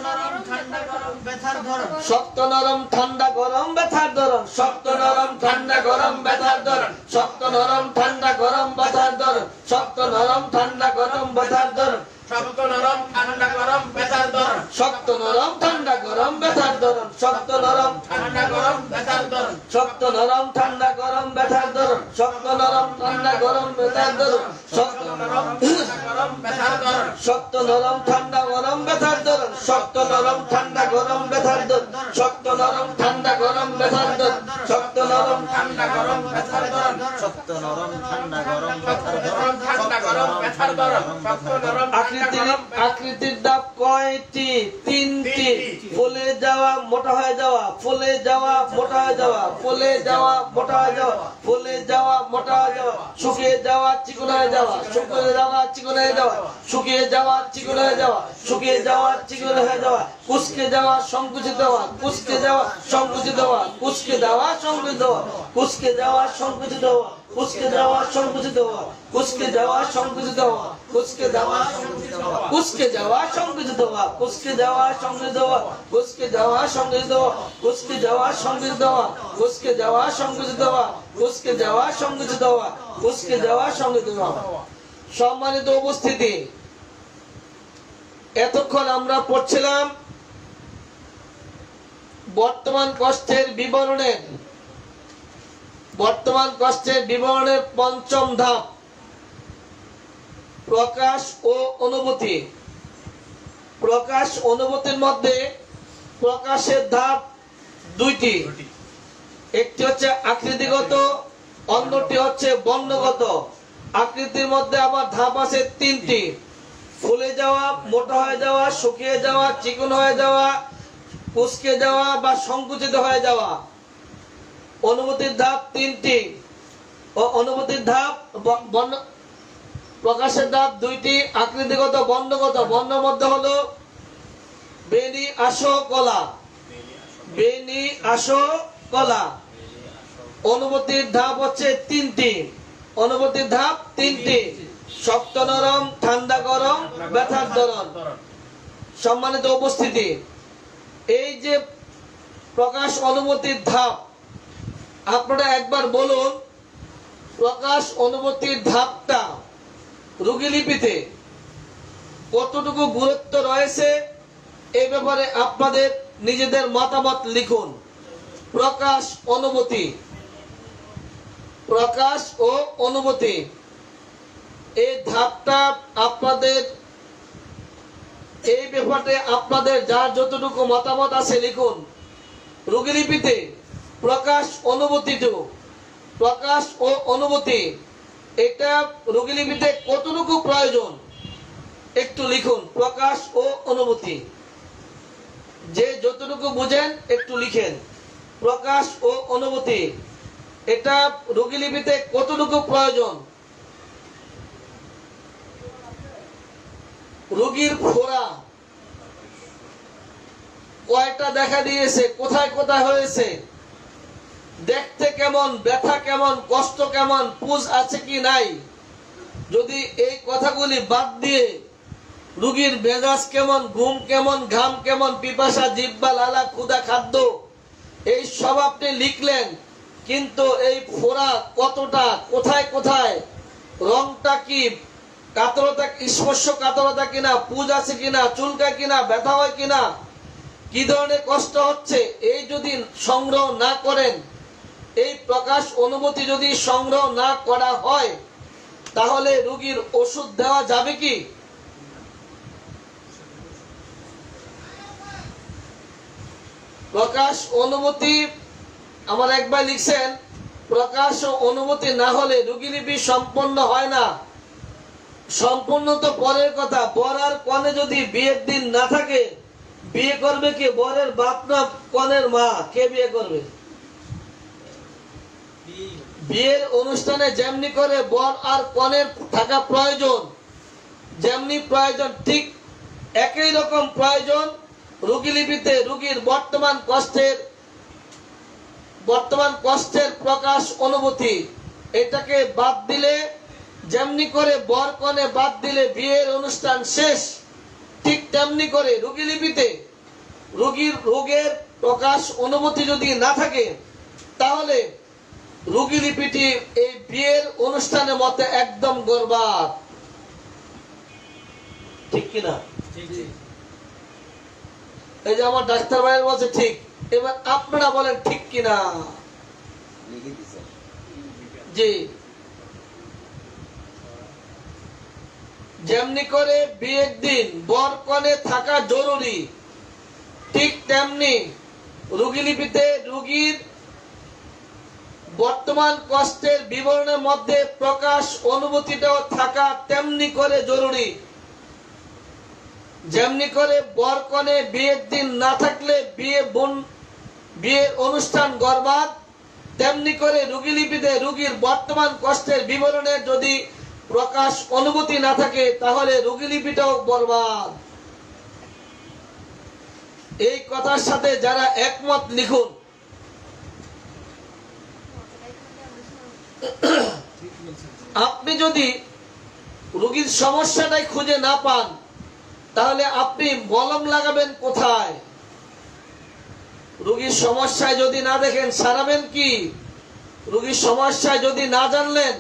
নরম ঠান্ডা গরম ব্যথার ধরন। শক্ত নরম ঠান্ডা গরম ব্যথার ধরন। শক্ত নরম ঠান্ডা গরম ব্যথার ধরন। শক্ত নরম ঠান্ডা গরম ব্যথার ধরন। শক্ত নরম ঠান্ডা গরম ব্যথার ধরন। শক্ত নরম ঠান্ডা গরম ব্যথার ধরন। শক্ত নরম ঠান্ডা গরম ব্যথার ধরন। শক্ত নরম ঠান্ডা গরম ব্যথার ধরন। শক্ত নরম ঠান্ডা গরম ব্যথার ধরন। শক্ত নরম ঠান্ডা গরম ব্যথার ধরন। শক্ত নরম গরম ব্যথার ধরন। শক্ত নরম ঠান্ডা গরম ব্যথার ধরন। শক্ত নরম ঠান্ডা গরম ব্যথার ধরন। শক্ত নরম ঠান্ডা গরম ব্যথার ধরন। শক্ত নরম ঠান্ডা গরম ব্যথার ধরন। শক্ত নরম ঠান্ডা গরম ব্যথার ধরন। ঠান্ডা গরম ব্যথার ধরন। শক্ত নরম আকৃতির ধাপ কয়টি? তিনটি। ফুলে যাওয়া মোটা হয়ে যাওয়া। ফুলে যাওয়া মোটা হয়ে যাওয়া। ফুলে যাওয়া মোটা হয়ে যাওয়া। ফুলে যাওয়া মোটা হয়ে যাওয়া শুকিয়ে যাওয়া চিকন হয়ে যাওয়া শুকিয়ে যাওয়া চিকন হয়ে যাওয়া শুকিয়ে যাওয়া চিকন হয়ে যাওয়া শুকিয়ে যাওয়া চিকন হয়ে যাওয়া কুচকে যাওয়া সংকুচিত হওয়া কুচকে যাওয়া সংকুচিত হওয়া কুচকে যাওয়া সংকুচিত হওয়া কুচকে যাওয়া সংকুচিত হওয়া কুচকে যাওয়া সংকুচিত হওয়া কুচকে যাওয়া সংকুচিত হওয়া কুচকে যাওয়া কুচকে যাওয়া সংকুচিত হওয়া কুচকে যাওয়া সংকুচিত হওয়া কুচকে যাওয়া সংকুচিত হওয়া কুচকে যাওয়া সংকুচিত হওয়া কুচকে যাওয়া সংকুচিত হওয়া কুচকে যাওয়া সংকুচিত হওয়া কুচকে যাওয়া সংকুচিত হওয়া। সম্মানিত উপস্থিতি, এতক্ষণ আমরা পড়ছিলাম বর্তমান কষ্টের বিবরণের পঞ্চম ধাপ প্রকাশ ও অনুভূতি। প্রকাশ অনুভূতির মধ্যে প্রকাশের ধাপ দুইটি, একটি হচ্ছে আকৃতিগত, অন্যটি হচ্ছে বর্ণগত। আকৃতির মধ্যে আবার ধাপ আছে তিনটি, ফুলে যাওয়া, মোটা হয়ে যাওয়া, শুকিয়ে যাওয়া, চিকন হয়ে যাওয়া, কুচকে যাওয়া বা সংকুচিত হয়ে যাওয়া। অনুভূতির ধাপ তিনটি ও অনুভূতির ধাপ প্রকাশের ধাপ দুইটি, আকৃতিগত, বর্ণগত। বর্ণের মধ্যে হলো বেনি আসো কলা, বেনি আসো কলা। অনুভূতির ধাপ হচ্ছে তিনটি, অনুভূতির ধাপ তিনটি, শক্ত নরম, ঠান্ডা গরম, ব্যথার ধরন। সম্মানিত উপস্থিতি, এই যে প্রকাশ অনুভূতির ধাপ, আপনারা একবার বলুন প্রকাশ অনুভূতির ধাপটা রোগীলিপিতে কতটুকু গুরুত্ব রয়েছে এই ব্যাপারে আপনাদের নিজেদের মতামত লিখুন। প্রকাশ অনুভূতি, প্রকাশ ও অনুভূতি, এই ধাপটা আপনাদের, এই ব্যাপারে আপনাদের যার যতটুকু মতামত আছে লিখুন রোগীলিপিতে। প্রকাশ অনুভূতিটু, প্রকাশ ও অনুভূতি, এটা রোগীলিপিতে কতটুকু প্রয়োজন একটু লিখুন। প্রকাশ ও অনুভূতি, যে যতটুকু বুঝেন একটু লিখেন। প্রকাশ ও অনুভূতি, এটা রোগীলিপিতে কতটুকু প্রয়োজন। রোগীর ফোড়া কয়টা দেখা দিয়েছে, কোথায় কোথায় হয়েছে, দেখতে কেমন, ব্যথা কেমন, কষ্ট কেমন, পুজ আছে কি নাই, যদি এই কথাগুলি বাদ দিয়ে রোগীর মেজাজ কেমন, ঘুম কেমন, ঘাম কেমন, পিপাসা, জিহ্বা, লালা, ক্ষুধা, খাদ্য, এই সব আপনি লিখলেন, কিন্তু এই ফোড়া কতটা, কোথায় কোথায়, রংটা কি, কাতরতা, স্পর্শ কাতরতা কিনা, পুজ আছে কিনা, চুলকা কিনা, ব্যথা হয় কিনা, কি ধরনের কষ্ট হচ্ছে, এই যদি সংগ্রহ না করেন, এই প্রকাশ অনুভূতি যদি সংগ্রহ না করা হয়, তাহলে রোগীর ওষুধ দেওয়া যাবে কি? প্রকাশ অনুভূতি আমার একবার লিখছেন, প্রকাশ ও অনুভূতি না হলে রোগীলিপি সম্পন্ন হয় না। সম্পূর্ণ তো পরের কথা, বর আর কনে যদি বিয়ের দিন না থাকে, বিয়ে করবে কে? বরের বাপ না কনের মা? কে বিয়ে করবে? বিয়ের অনুষ্ঠানে যেমনি করে বর আর কনের থাকা প্রয়োজন, যেমনি প্রয়োজন, ঠিক একই রকম প্রয়োজন রোগীলিপিতে রোগীর বর্তমান কষ্টের প্রকাশ অনুভূতি। এটাকে বাদ দিলে, যেমনি করে বর কনে বাদ দিলে বিয়ের অনুষ্ঠান শেষ, ঠিক তেমনি করে রোগীলিপিতে রোগের প্রকাশ অনুভূতি যদি না থাকে, তাহলে রোগীলিপিটি এই বিয়ের অনুষ্ঠানের মতে একদম বরবাদ। ঠিক কিনা? এই যে আমার ডাক্তার ভাইয়ের বলছে ঠিক, এবার আপনারা বলেন ঠিক কিনা? জি। যেমনি করে বিয়ের দিন বর কনে থাকা জরুরি, ঠিক তেমনি রোগীলিপিতে রোগীর বর্তমান কষ্টের বিবরণের মধ্যে প্রকাশ অনুভূতিটাও থাকা তেমনি করে জরুরি। যেমনি করে বর কনে বিয়ের দিন না থাকলে বিয়ের অনুষ্ঠান বরবাদ, তেমনি করে রোগীলিপিতে রোগীর বর্তমান কষ্টের বিবরণের যদি প্রকাশ অনুভূতি না থাকে তাহলে রোগীলিপিটাও বরবাদ। এই কথার সাথে যারা একমত লিখুন। আপনি যদি রোগীর সমস্যাটাই খুঁজে না পান তাহলে আপনি মলম লাগাবেন কোথায়? রোগীর সমস্যায় যদি না দেখেন সারাবেন কি? রোগীর সমস্যায় যদি না জানলেন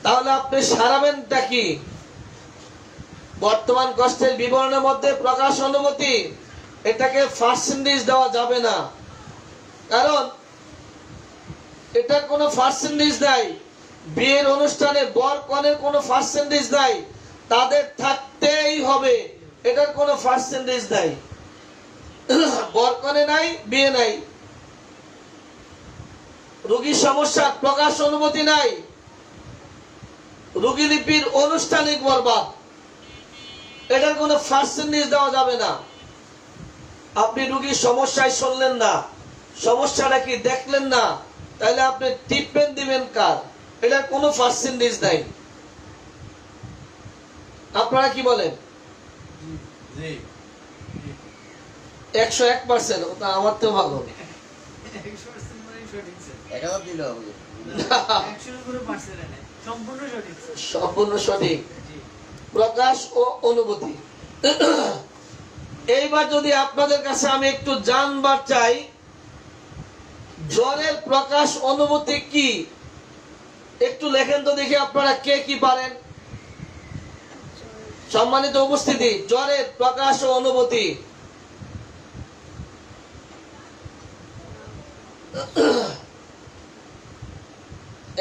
তাহলে আপনি সারাবেনটা কি? বর্তমান কষ্টের বিবরণের মধ্যে প্রকাশ অনুভূতি এটাকে পার্সেন্টেজ দেওয়া যাবে না, কারণ এটার কোনো পার্সেন্টেজ নাই। বিয়ের অনুষ্ঠানে বর কনের কোনো পার্সেন্টেজ নাই, তাদের থাকতেই হবে, এটার কোনো পার্সেন্টেজ নাই। বর কনে নাই, বিয়ে নাই। রোগীর সমস্যার প্রকাশ অনুমতি নাই, রোগীলিপির আনুষ্ঠানিক বরবাদ, এটার কোনো পার্সেন্টেজ দেওয়া যাবে না। আপনি রোগীর সমস্যায় শুনলেন না, সমস্যাটা কি দেখলেন না, তাহলে আপনি ট্রিটমেন্ট দিবেন কার? এটার কোনো পার্সেন্টেজ নাই। আপনারা কি বলেন? 101%, ওটা আমার তো ভালো। সম্পূর্ণ সঠিক। প্রকাশ ও অনুভূতি। এইবার যদি আপনাদের কাছে আমি একটু জানবার চাই জ্বরের প্রকাশ অনুভূতি কি, একটু লেখেন তো দেখি আপনারা কে কি পারেন। সম্মানিত উপস্থিতি, জ্বরের প্রকাশ ও অনুভূতি।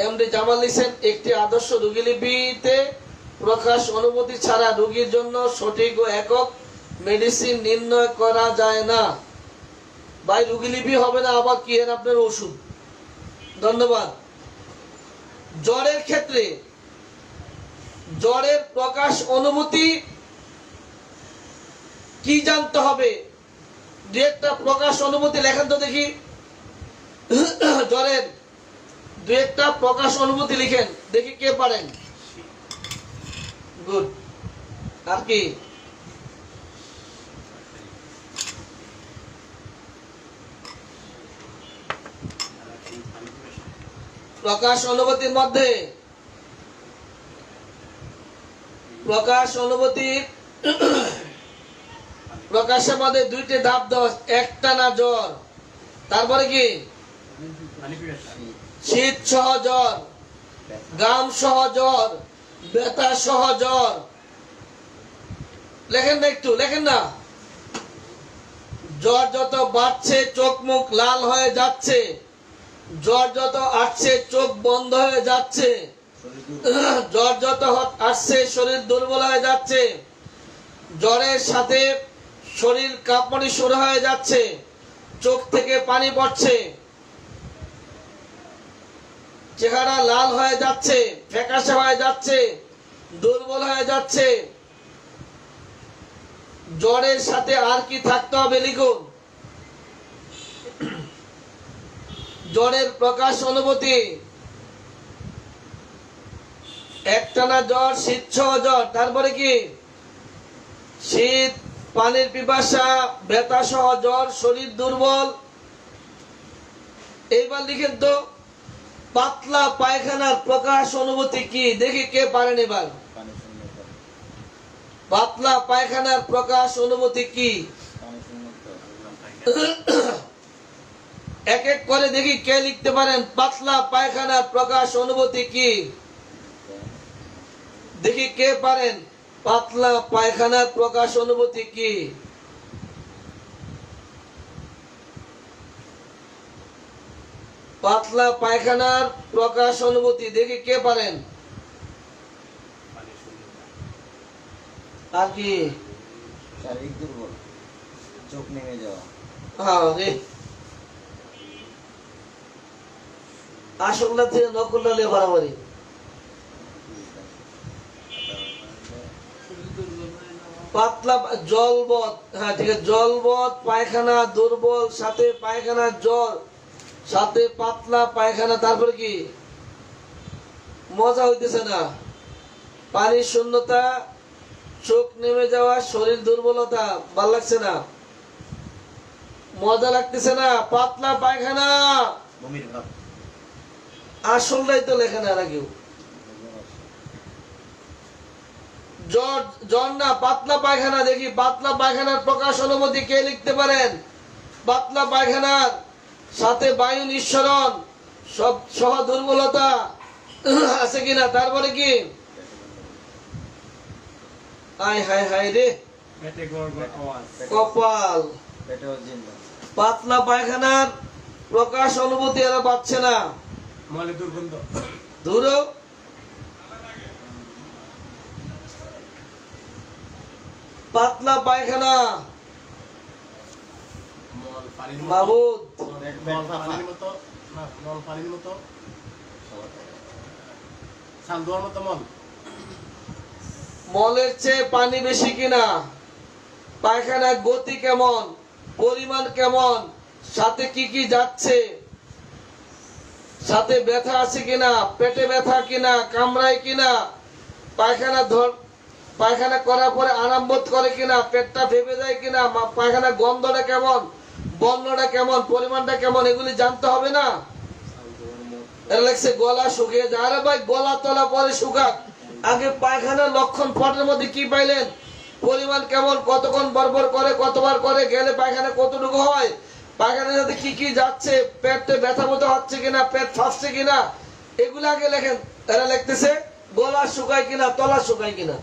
এমডি জামাল লিখেন, একটি আদর্শ রোগীলিপিতে প্রকাশ অনুভূতি ছাড়া রোগীর জন্য সঠিক ও একক মেডিসিন নির্ণয় করা যায় না। ভাই রোগীলিপি হবে না, আবার কি এর আপনার ওষুধ। ধন্যবাদ। জ্বরের ক্ষেত্রে জ্বরের প্রকাশ অনুভূতি কি জানতে হবে? দু একটা প্রকাশ অনুভূতি লেখেন তো দেখি। জ্বরের দু একটা প্রকাশ অনুভূতি লিখেন দেখি কে পারেন। গুড। আর কি? প্রকাশ অনুভূতির মধ্যে প্রকাশ অনুভূতি প্রকাশের মধ্যে দুইটি ধাপ দেওয়া। একটা না জ্বর, তারপরে কি? শীত সহ জ্বর, গাম সহ জ্বর, ব্যথা সহ জ্বর। লেখেন না, একটু লেখেন না। জ্বর যত বাড়ছে চোখ মুখ লাল হয়ে যাচ্ছে, জ্বর যত আসছে চোখ বন্ধ হয়ে যাচ্ছে, জ্বর যত আসছে শরীর দুর্বল হয়ে যাচ্ছে, জ্বরের সাথে শরীর কাঁপুনি শুরু হয়ে যাচ্ছে, চোখ থেকে পানি পড়ছে, চেহারা লাল হয়ে যাচ্ছে, ফ্যাকাশে হয়ে যাচ্ছে, দুর্বল হয়ে যাচ্ছে। জ্বরের সাথে আর কি থাকতে হবে লিখুন। জ্বরের প্রকাশ অনুভূতি, একটানা জ্বর, শীত সহ জ্বর, তারপরে কি? শীত, পানির পিপাসা, ব্যথা সহ জ্বর, শরীর দুর্বল। এইবার লিখেন তো পাতলা পায়খানার প্রকাশ অনুভূতি কি, দেখি কে পারেন এবার। পাতলা পায়খানার প্রকাশ অনুভূতি কি? এক এক করে দেখি কে লিখতে পারেন। পাতলা পায়খানার প্রকাশ অনুভূতি কি, দেখি কে পারেন। পাতলা পায়খানার প্রকাশ অনুভূতি কি? পাতলা পায়খানার প্রকাশ অনুভূতি দেখি কে পারেন। আর কি? শারীরিক দুর্বল, চোখ নেমে যাওয়া। হ্যাঁ রে, আসলটা থেকে নকলটা লে বাড়াবাড়ি। পাতলা জলবৎ, হ্যাঁ ঠিক আছে, জলবৎ পায়খানা দুর্বল, সাথে পায়খানার জ্বর, সাথে পাতলা পায়খানা, তারপরে কি মজা হইতেছে না, পানির শূন্যতা, চোখ নেমে যাওয়া, শরীর দুর্বলতা, ভাল লাগছে না, মজা লাগতেছে না, পাতলা পায়খানা, বমির ভাব। আসলটাই তো লেখে না কেউ। জ্বর, জ্বর না, পাতলা পায়খানা। দেখি পাতলা পায়খানার প্রকাশ অনুমতি কে লিখতে পারেন? পাতলা পায়খানার সাথে বায়ু নিঃসরণ সব সহ দুর্বলতা আছে কিনা? তারপরে কি? আয় হায় হায় রে পেটে গড়গড় আওয়াজ, কপাল। পেটেও জিন্দা। পাতলা পায়খানার প্রকাশ অনুমতি এরা পাচ্ছে না। মলে দুর্গন্ধ, দূর পাতলা পায়খানা। মল পানির মতো, মাহমুদ, মল পানির মতো, না মল পানির মতো, সান্দুয়ার মতো মল। মলের চেয়ে পানি বেশি কিনা? পায়খানার গতি কেমন, পরিমাণ কেমন, সাথে কি কি যাচ্ছে, সাথে ব্যথা আছে কিনা, পেটে ব্যথা কিনা, কামড়ায় কিনা, পায়খানা করার পরে আরাম বোধ করে কিনা, পেটটা ভেবে যায় কিনা, পায়খানার গন্ধটা কেমন, বর্ণটা কেমন, পরিমাণটা কেমন, এগুলি জানতে হবে না? এরা লেখছে গলা শুকিয়ে যায়। আরে ভাই, গলা তলা পরে শুকাক, আগে পায়খানার লক্ষণ ফটের মধ্যে কি পাইলেন, পরিমাণ কেমন, কতক্ষণ বরবর করে, কতবার করে, গেলে পায়খানা কতটুকু হয়, পায়খানার সাথে কি কি যাচ্ছে, পেটে ব্যথা বোধ হচ্ছে কিনা, পেট ফাঁসছে কিনা, এগুলো আগে লেখেন। এরা লিখতেছে গলা শুকায় কিনা, তলা শুকায় কিনা।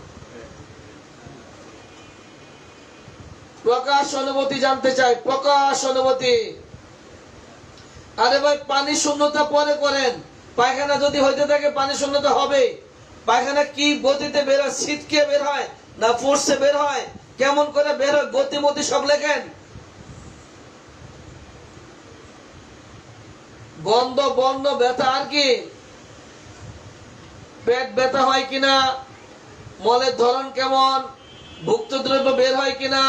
প্রকাশ অনুমতি জানতে চাই, প্রকাশ অনুমতি। আরে ভাই, পানি শূন্যতা পরে করেন, পায়খানা যদি হইতে থাকে পানি শূন্যতা হবে। পায়খানা কি গতিতে বের হয়, ছিটকে বের হয় না ফোর্সে বের হয়, কেমন করে বের হয়, গতিমতি সব লেখেন। গন্ধ, বর্ণ, ব্যথা, আর কি? পেট ব্যথা হয় কিনা, মলের ধরন কেমন, ভুক্ত দ্রব্য বের হয় কিনা,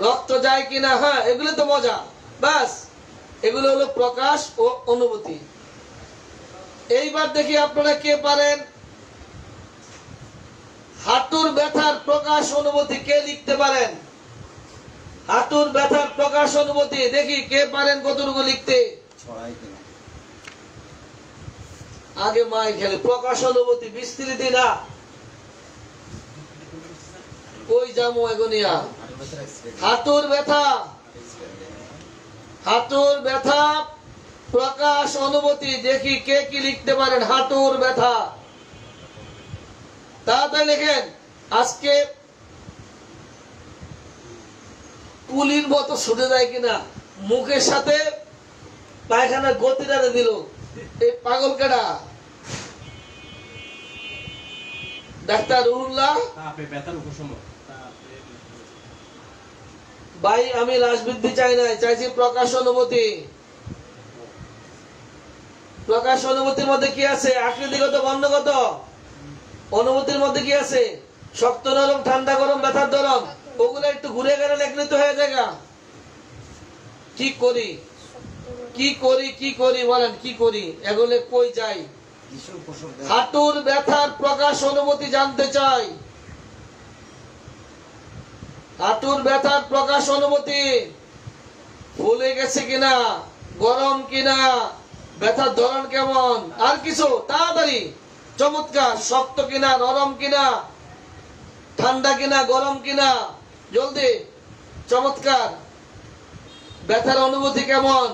রক্ত যায় কিনা, হ্যাঁ এগুলো তো মজা। বাস, এগুলো হলো প্রকাশ ও অনুভূতি। এইবার দেখি আপনারা কে পারেন। হাঁটুর ব্যথার প্রকাশ অনুভূতি কে লিখতে পারেন? হাঁটুর ব্যথার প্রকাশ অনুভূতি দেখি কে পারেন কতটুকু লিখতে। ছড়াই কিনা। আগে মাই খেলে প্রকাশ অনুভূতি, বিস্তৃতি না। কই যাবো এগোনিয়া? হাঁটুর ব্যথা, হাঁটুর ব্যথা প্রকাশ অনুভূতি দেখি কে কি লিখতে পারেন। হাঁটুর ব্যথা তাড়াতাড়ি লেখেন। আজকে পুলির মতো ছুটে যায় কিনা, মুখের সাথে পায়খানার গতিটা দিল। এই পাগল কেডা? ডাক্তার রুহুল্লাহ তাপে ব্যথার উপশম, ভাই আমি রাজবৃদ্ধি চাই না, চাইছি প্রকাশ অনুভূতি। প্রকাশ অনুভূতির মধ্যে কি আছে? আকৃতিগত, বর্ণগত। অনুভূতির মধ্যে কি আছে? শক্ত নরম, ঠান্ডা গরম, ব্যথার ধরন। ওগুলো একটু ঘুরে গেলে লেখলে তো হয়ে যায়। কি করি, কি করি, কি করি বলেন, কি করি? এগুলো কই যাই? হাঁটুর ব্যথার প্রকাশ অনুভূতি জানতে চাই। হাঁটুর ব্যথার প্রকাশ অনুভূতি ফুলে গেছে কিনা, গরম কিনা, ব্যথার ধরন কেমন, আর কিছু তাড়াতাড়ি চমৎকার। শক্ত কিনা, নরম কিনা, ঠান্ডা কিনা, গরম কিনা, জলদি চমৎকার। ব্যথার অনুভূতি কেমন,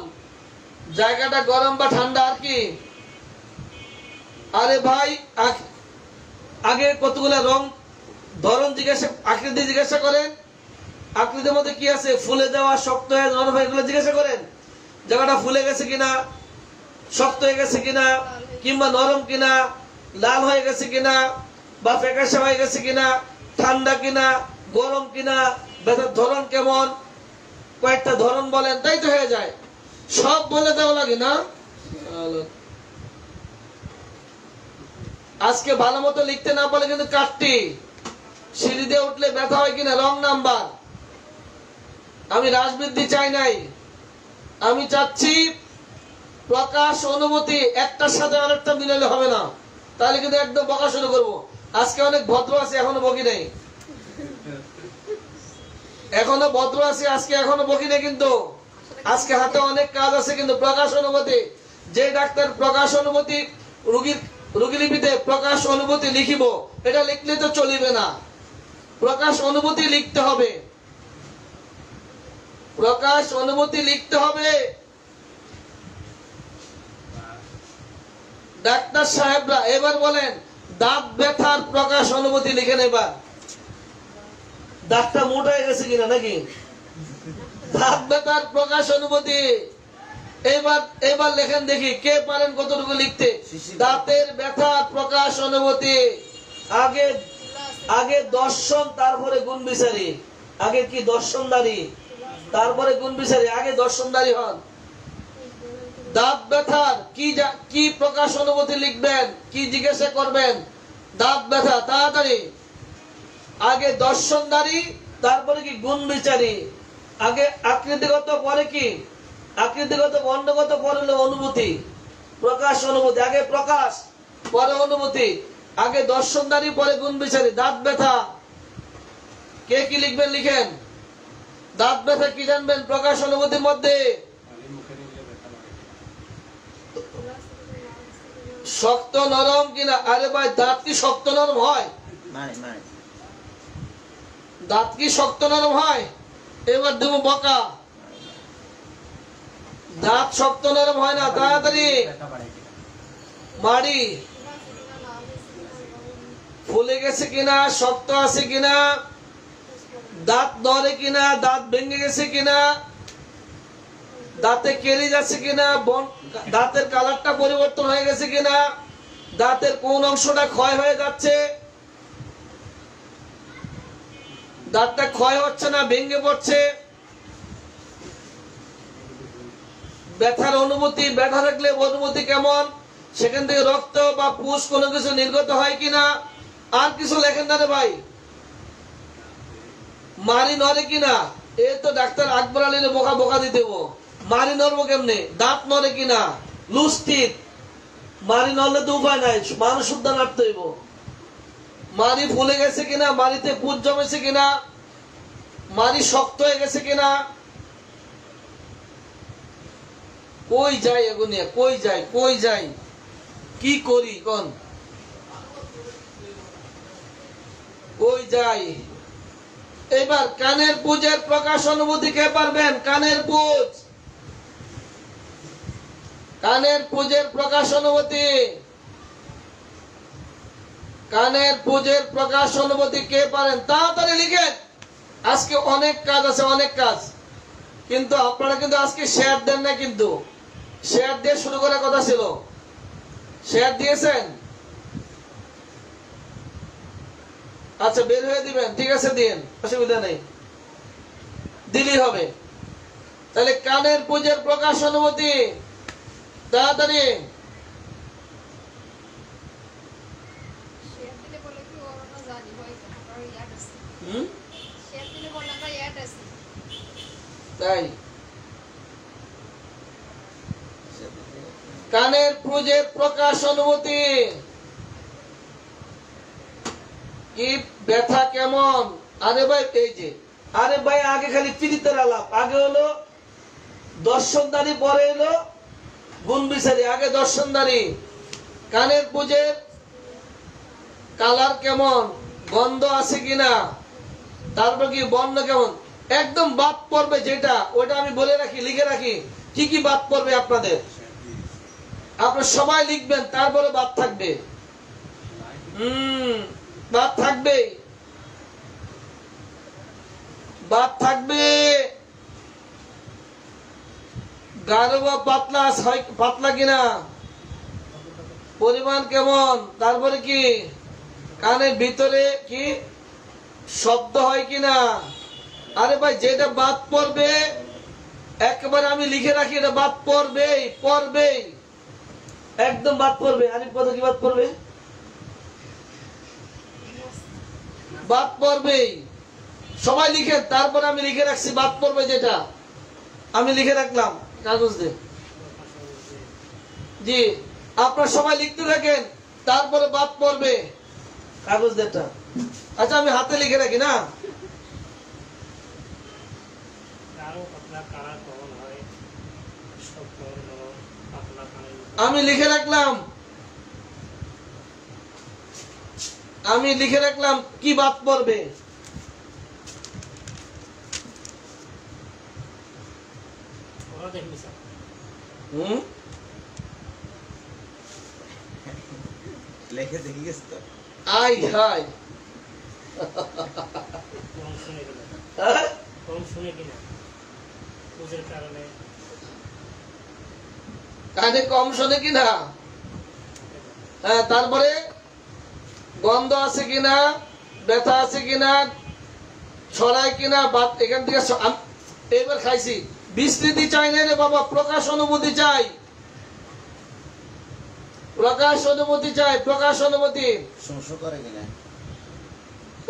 জায়গাটা গরম বা ঠান্ডা, আর কি? আরে ভাই, আগে কতগুলো রং ধরন জিজ্ঞাসা, আকৃতি জিজ্ঞাসা করেন। আকৃতির মধ্যে কি আছে? ফুলে দেওয়া, শক্ত হয়ে, নরম হয়ে, এগুলো জিজ্ঞাসা করেন। জায়গাটা ফুলে গেছে কিনা, শক্ত হয়ে গেছে কিনা, কিংবা নরম কিনা, লাল হয়ে গেছে কিনা, বা ফ্যাকাশে হয়ে গেছে কিনা, ঠান্ডা কিনা, গরম কিনা, ব্যথার ধরন কেমন, কয়েকটা ধরন বলেন, তাই তো হয়ে যায়। সব বলে দেওয়া লাগে না। আজকে ভালো মতো লিখতে না পারলে কিন্তু কাটটি। সিঁড়ি দিয়ে উঠলে ব্যথা হয় কিনা, রং নাম্বার। আমি রাজবৃদ্ধি চাই নাই, আমি চাচ্ছি প্রকাশ অনুভূতি একটার সাথে আরেকটা মিলালে হবে না, তাহলে কিন্তু একদম বকা শুরু করবো। আজকে অনেক ভদ্র আছে, এখনো বকি নেই, এখনো ভদ্র আছে, আজকে এখনো বকি নেই, কিন্তু আজকে হাতে অনেক কাজ আছে। কিন্তু প্রকাশ অনুভূতি, যে ডাক্তার প্রকাশ অনুভূতি রোগীর লিপিতে প্রকাশ অনুভূতি লিখিব, এটা লিখলে তো চলিবে না, প্রকাশ অনুভূতি লিখতে হবে, প্রকাশ অনুভূতি লিখতে হবে। ডাক্তার সাহেবরা এবার বলেন, দাঁত ব্যথার প্রকাশ অনুভূতি লিখেন। এবার দাঁতটা মোটা হয়ে গেছে কিনা নাকি, দাঁত ব্যথার প্রকাশ অনুভূতি এবার লেখেন দেখি, কে পারেন কতটুকু লিখতে। দাঁতের ব্যথার প্রকাশ অনুভূতি, আগে দর্শন, তারপরে গুণ বিচারি। আগে কি দর্শনদারি, তারপরে গুণ বিচারি, আগে দর্শনদারি হন। দাঁত ব্যথার কি প্রকাশ অনুভূতি লিখবেন, কি জিজ্ঞাসা করবেন? দাঁত ব্যথা, তাড়াতাড়ি। আগে দর্শনদারি, তারপরে কি গুণ বিচারি। আগে আকৃতিগত, পরে কি আকৃতিগত, বর্ণগত, পরে হলো অনুভূতি, প্রকাশ অনুভূতি। আগে প্রকাশ, পরে অনুভূতি। আগে দর্শনদারি, পরে গুণ বিচারি। দাঁত ব্যথা, কে কি লিখবেন লিখেন। দাঁত ব্যথা কি জানবেন প্রকাশ অনুভূতির মধ্যে? শক্ত নরম কিনা? আরে ভাই, দাঁত কি শক্ত নরম হয়? দাঁত কি শক্ত নরম হয়? এবার দেবো বকা। দাঁত শক্ত নরম হয় না, তাড়াতাড়ি। মাড়ি ফুলে গেছে কিনা, শক্ত আছে কিনা, দাঁত নড়ে কিনা, দাঁত ভেঙে গেছে কিনা, দাঁতে কেলি যাচ্ছে কিনা, দাঁতের কালারটা পরিবর্তন হয়ে গেছে কিনা, দাঁতের কোন অংশটা ক্ষয় হয়ে যাচ্ছে, দাঁতটা ক্ষয় হচ্ছে না, ভেঙে পড়ছে। ব্যথার অনুভূতি, ব্যথা লাগলে অনুভূতি কেমন, সেখান থেকে রক্ত বা পুষ কোনো কিছু নির্গত হয় কিনা। আর কিছু লেখেন না রে ভাই। মারি নড়ে কিনা, এ তো ডাক্তার আকবর আলীর বোকা বোকা দিতে, মারি নড়বো কেমনে? দাঁত নড়ে কিনা, লুস্টিত, মারি নড়লে তো উপায় নাই, মানুষ শুদ্ধা নাড়তে হইব। মারি ফুলে গেছে কিনা, মারিতে পুজ জমেছে কিনা, মারি শক্ত হয়ে গেছে কিনা। কই যাই এগুনিয়া, কই যাই কি করি কোন, কই যাই। এবার কানের পুজের প্রকাশ অনুভূতি কে পারবেন? কানের পুজ, কানের পুজের প্রকাশ অনুভূতি, কানের পুজের প্রকাশ অনুভূতি কে পারেন? তাড়াতাড়ি লিখেন। আজকে অনেক কাজ আছে, অনেক কাজ, কিন্তু আপনারা কিন্তু আজকে শেয়ার দেন না। কিন্তু শেয়ার দিয়ে শুরু করার কথা ছিল, শেয়ার দিয়েছেন? আচ্ছা, বের হয়ে দিবেন, ঠিক আছে, দিন, অসুবিধা নেই, দিলেই হবে। তাহলে কানের পুজের প্রকাশ অনুভূতি, তাড়াতাড়ি। তাই কানের পুজের প্রকাশ অনুভূতি কি, ব্যথা কেমন? আরে ভাই, এই যে, আরে ভাই, আগে খালি পীড়িতের আলাপ, আগে হলো দর্শনদারি, পরে হলো গুণ বিচারি। আগে দর্শনদারি। কানের পুজের কালার কেমন, গন্ধ আছে কিনা, তারপর কি বর্ণ কেমন, একদম বাদ পড়বে যেটা, ওটা আমি বলে রাখি, লিখে রাখি কি কি বাদ পড়বে আপনাদের। আপনারা সবাই লিখবেন, তারপরে বাদ থাকবে। বাদ থাকবে, বাদ থাকবে। গাঢ় বা পাতলা, পাতলা কিনা, পরিমাণ কেমন, তারপরে কি কানের ভিতরে কি শব্দ হয় কিনা। আরে ভাই, যেটা বাদ পড়বে একেবারে আমি লিখে রাখি, এটা বাদ পড়বেই, পড়বেই, একদম বাদ পড়বে। আরিফ, কত কি বাদ পড়বে? বাদ পড়বেই, সবাই লিখে, তারপরে আমি লিখে রাখছি বাদ পড়বে, যেটা আমি লিখে রাখলাম কাগজ দিয়ে। জি, আপনারা সবাই লিখতে থাকেন, তারপরে বাদ পড়বে কাগজ দেটা। আচ্ছা আমি হাতে লিখে রাখি না। আমি লিখে রাখলাম, আমি লিখে রাখলাম কি বাদ পড়বে। হুম, লেখে দেখি গেছে তো। আই হাই হ্যাঁ? কানে কম শোনে কিনা, হ্যাঁ, তারপরে গন্ধ আছে কিনা, ব্যথা আছে কিনা, ছড়ায় কিনা, বাদ এখান থেকে এবার খাইছি। বিস্তৃতি চাই না রে বাবা, প্রকাশ অনুভূতি চাই, প্রকাশ অনুভূতি চাই, প্রকাশ অনুভূতি। শোষণ করে কিনা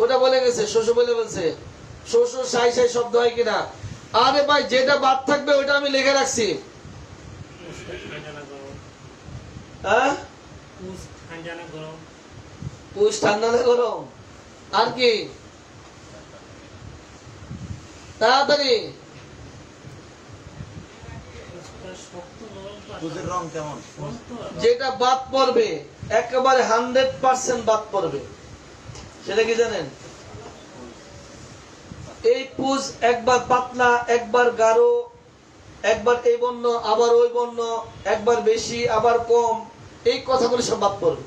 ওটা বলে গেছে, শোষণ বলে বলছে, শ্বশুর সাই সাই শব্দ হয় কিনা। আরে ভাই যেটা বাদ থাকবে ওটা আমি লিখে রাখছি। হ্যাঁ, পুষ ঠান্ডা না গরম, আর কি তাড়াতাড়ি। পুজোর রং কেমন? যেটা বাদ পড়বে একেবারে 100% বাদ পড়বে, সেটা কি জানেন? এই পুজ একবার পাতলা, একবার গাঢ়, একবার এই বর্ণ আবার ওই বর্ণ, একবার বেশি আবার কম, এই কথাগুলো সব বাদ পড়বে।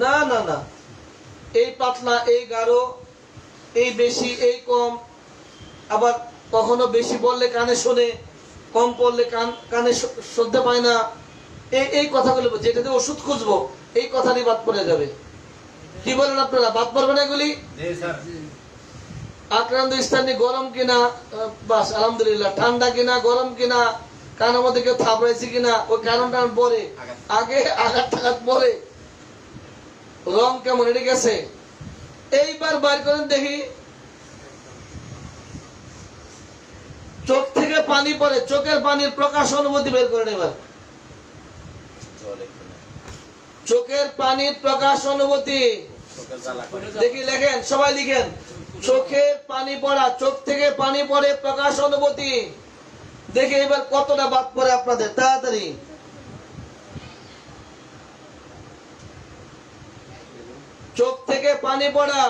না না না, এই পাতলা, এই গাঢ়, এই বেশি, এই কম, আবার কখনো বেশি বললে কানে শোনে, কম পড়লে কানে শুনতে পায় না, এই কথাগুলো যেটাতে ওষুধ খুঁজবো এই কথাটি বাদ পড়ে যাবে। কি বলেন আপনারা, বাদ পড়বে না এগুলি? আক্রান্ত স্থানে গরম কিনা, বাস আলহামদুলিল্লাহ। ঠান্ডা কিনা, গরম কিনা, কানের মধ্যে কেউ থাপড়াইছে কিনা, ওই কারণটা পরে আগে, আঘাত টাঘাত পরে, রং কেমন এটা গেছে। এইবার বার করেন দেখি, চোখ থেকে পানি পড়ে, চোখের পানির প্রকাশ অনুভূতি বের করেন এবার। চোখের পানির প্রকাশ অনুভূতি দেখি, লেখেন সবাই লিখেন। চোখের পানি পড়া, চোখ থেকে পানি পড়ে, প্রকাশ অনুভূতি। দেখে এবার কতটা বাদ পড়ে আপনাদের, তাড়াতাড়ি। চোখ থেকে পানি পড়া,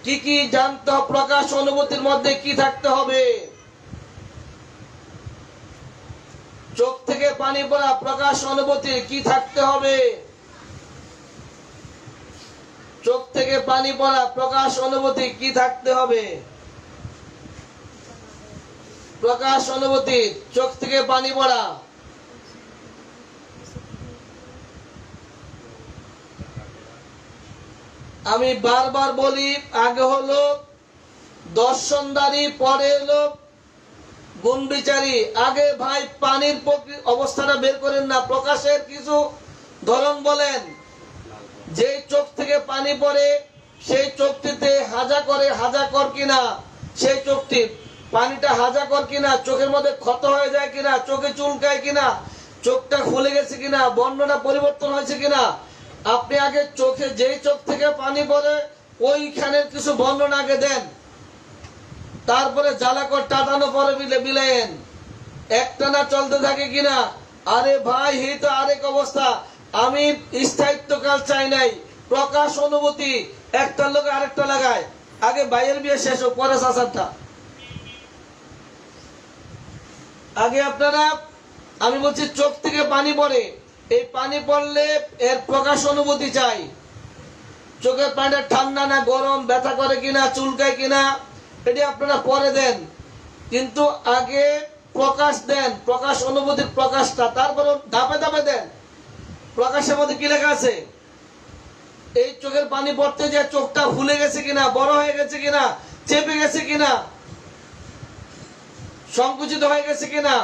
কি কি জানতে হবে, প্রকাশ অনুভূতির মধ্যে কি থাকতে হবে। চোখ থেকে পানি পড়া, প্রকাশ অনুভূতি কি থাকতে হবে। চোখ থেকে পানি পড়া, প্রকাশ অনুভূতি কি থাকতে হবে। প্রকাশ অনুভূতি, চোখ থেকে পানি পড়া। আমি বারবার বলি, আগে হলো দর্শনদারি, পরে হলো গুণ বিচারী। আগে ভাই পানির অবস্থাটা বের করেন না, প্রকাশের কিছু ধরন বলেন। যে চোখ থেকে পানি পড়ে সেই চোখটিতে হাজাকর কিনা, সেই চোখটি পানিটা হাজাকর কিনা, চোখের মধ্যে ক্ষত হয়ে যায় কিনা, চোখে চুলকায় কিনা, চোখটা ফুলে গেছে কিনা, বর্ণনা পরিবর্তন হয়েছে কিনা। আপনি আগে চোখে, যেই চোখ থেকে পানি পড়ে ওইখানের কিছু বর্ণনা আগে দেন, তারপরে জ্বালাকর টাটানো পরে বিলাইন, একটানা চলতে থাকে কিনা। আরে ভাই হি তো আরেক অবস্থা। আমি স্থায়িত্বকাল চাই নাই, প্রকাশ অনুভূতি। একটা লোক আরেকটা লাগায়, আগে ভাইয়ের বিয়ে শেষ হোক, পরে চাচারটা। আগে আপনারা, আমি বলছি চোখ থেকে পানি পড়ে, এই পানি পড়লে এর প্রকাশ অনুভূতি চাই। চোখের পানিটা ঠান্ডা না গরম, ব্যথা করে কিনা, চুলকায় কিনা, এটি আপনারা পরে দেন, কিন্তু আগে প্রকাশ দেন, প্রকাশ অনুভূতির প্রকাশটা, তারপর ধাপে ধাপে দেন। প্রকাশের মধ্যে কি লেখা আছে, এই চোখের পানি পড়তে যে চোখটা ফুলে গেছে কিনা, বড় হয়ে গেছে কিনা, চেপে গেছে কিনা, সংকুচিত হয়ে গেছে কিনা।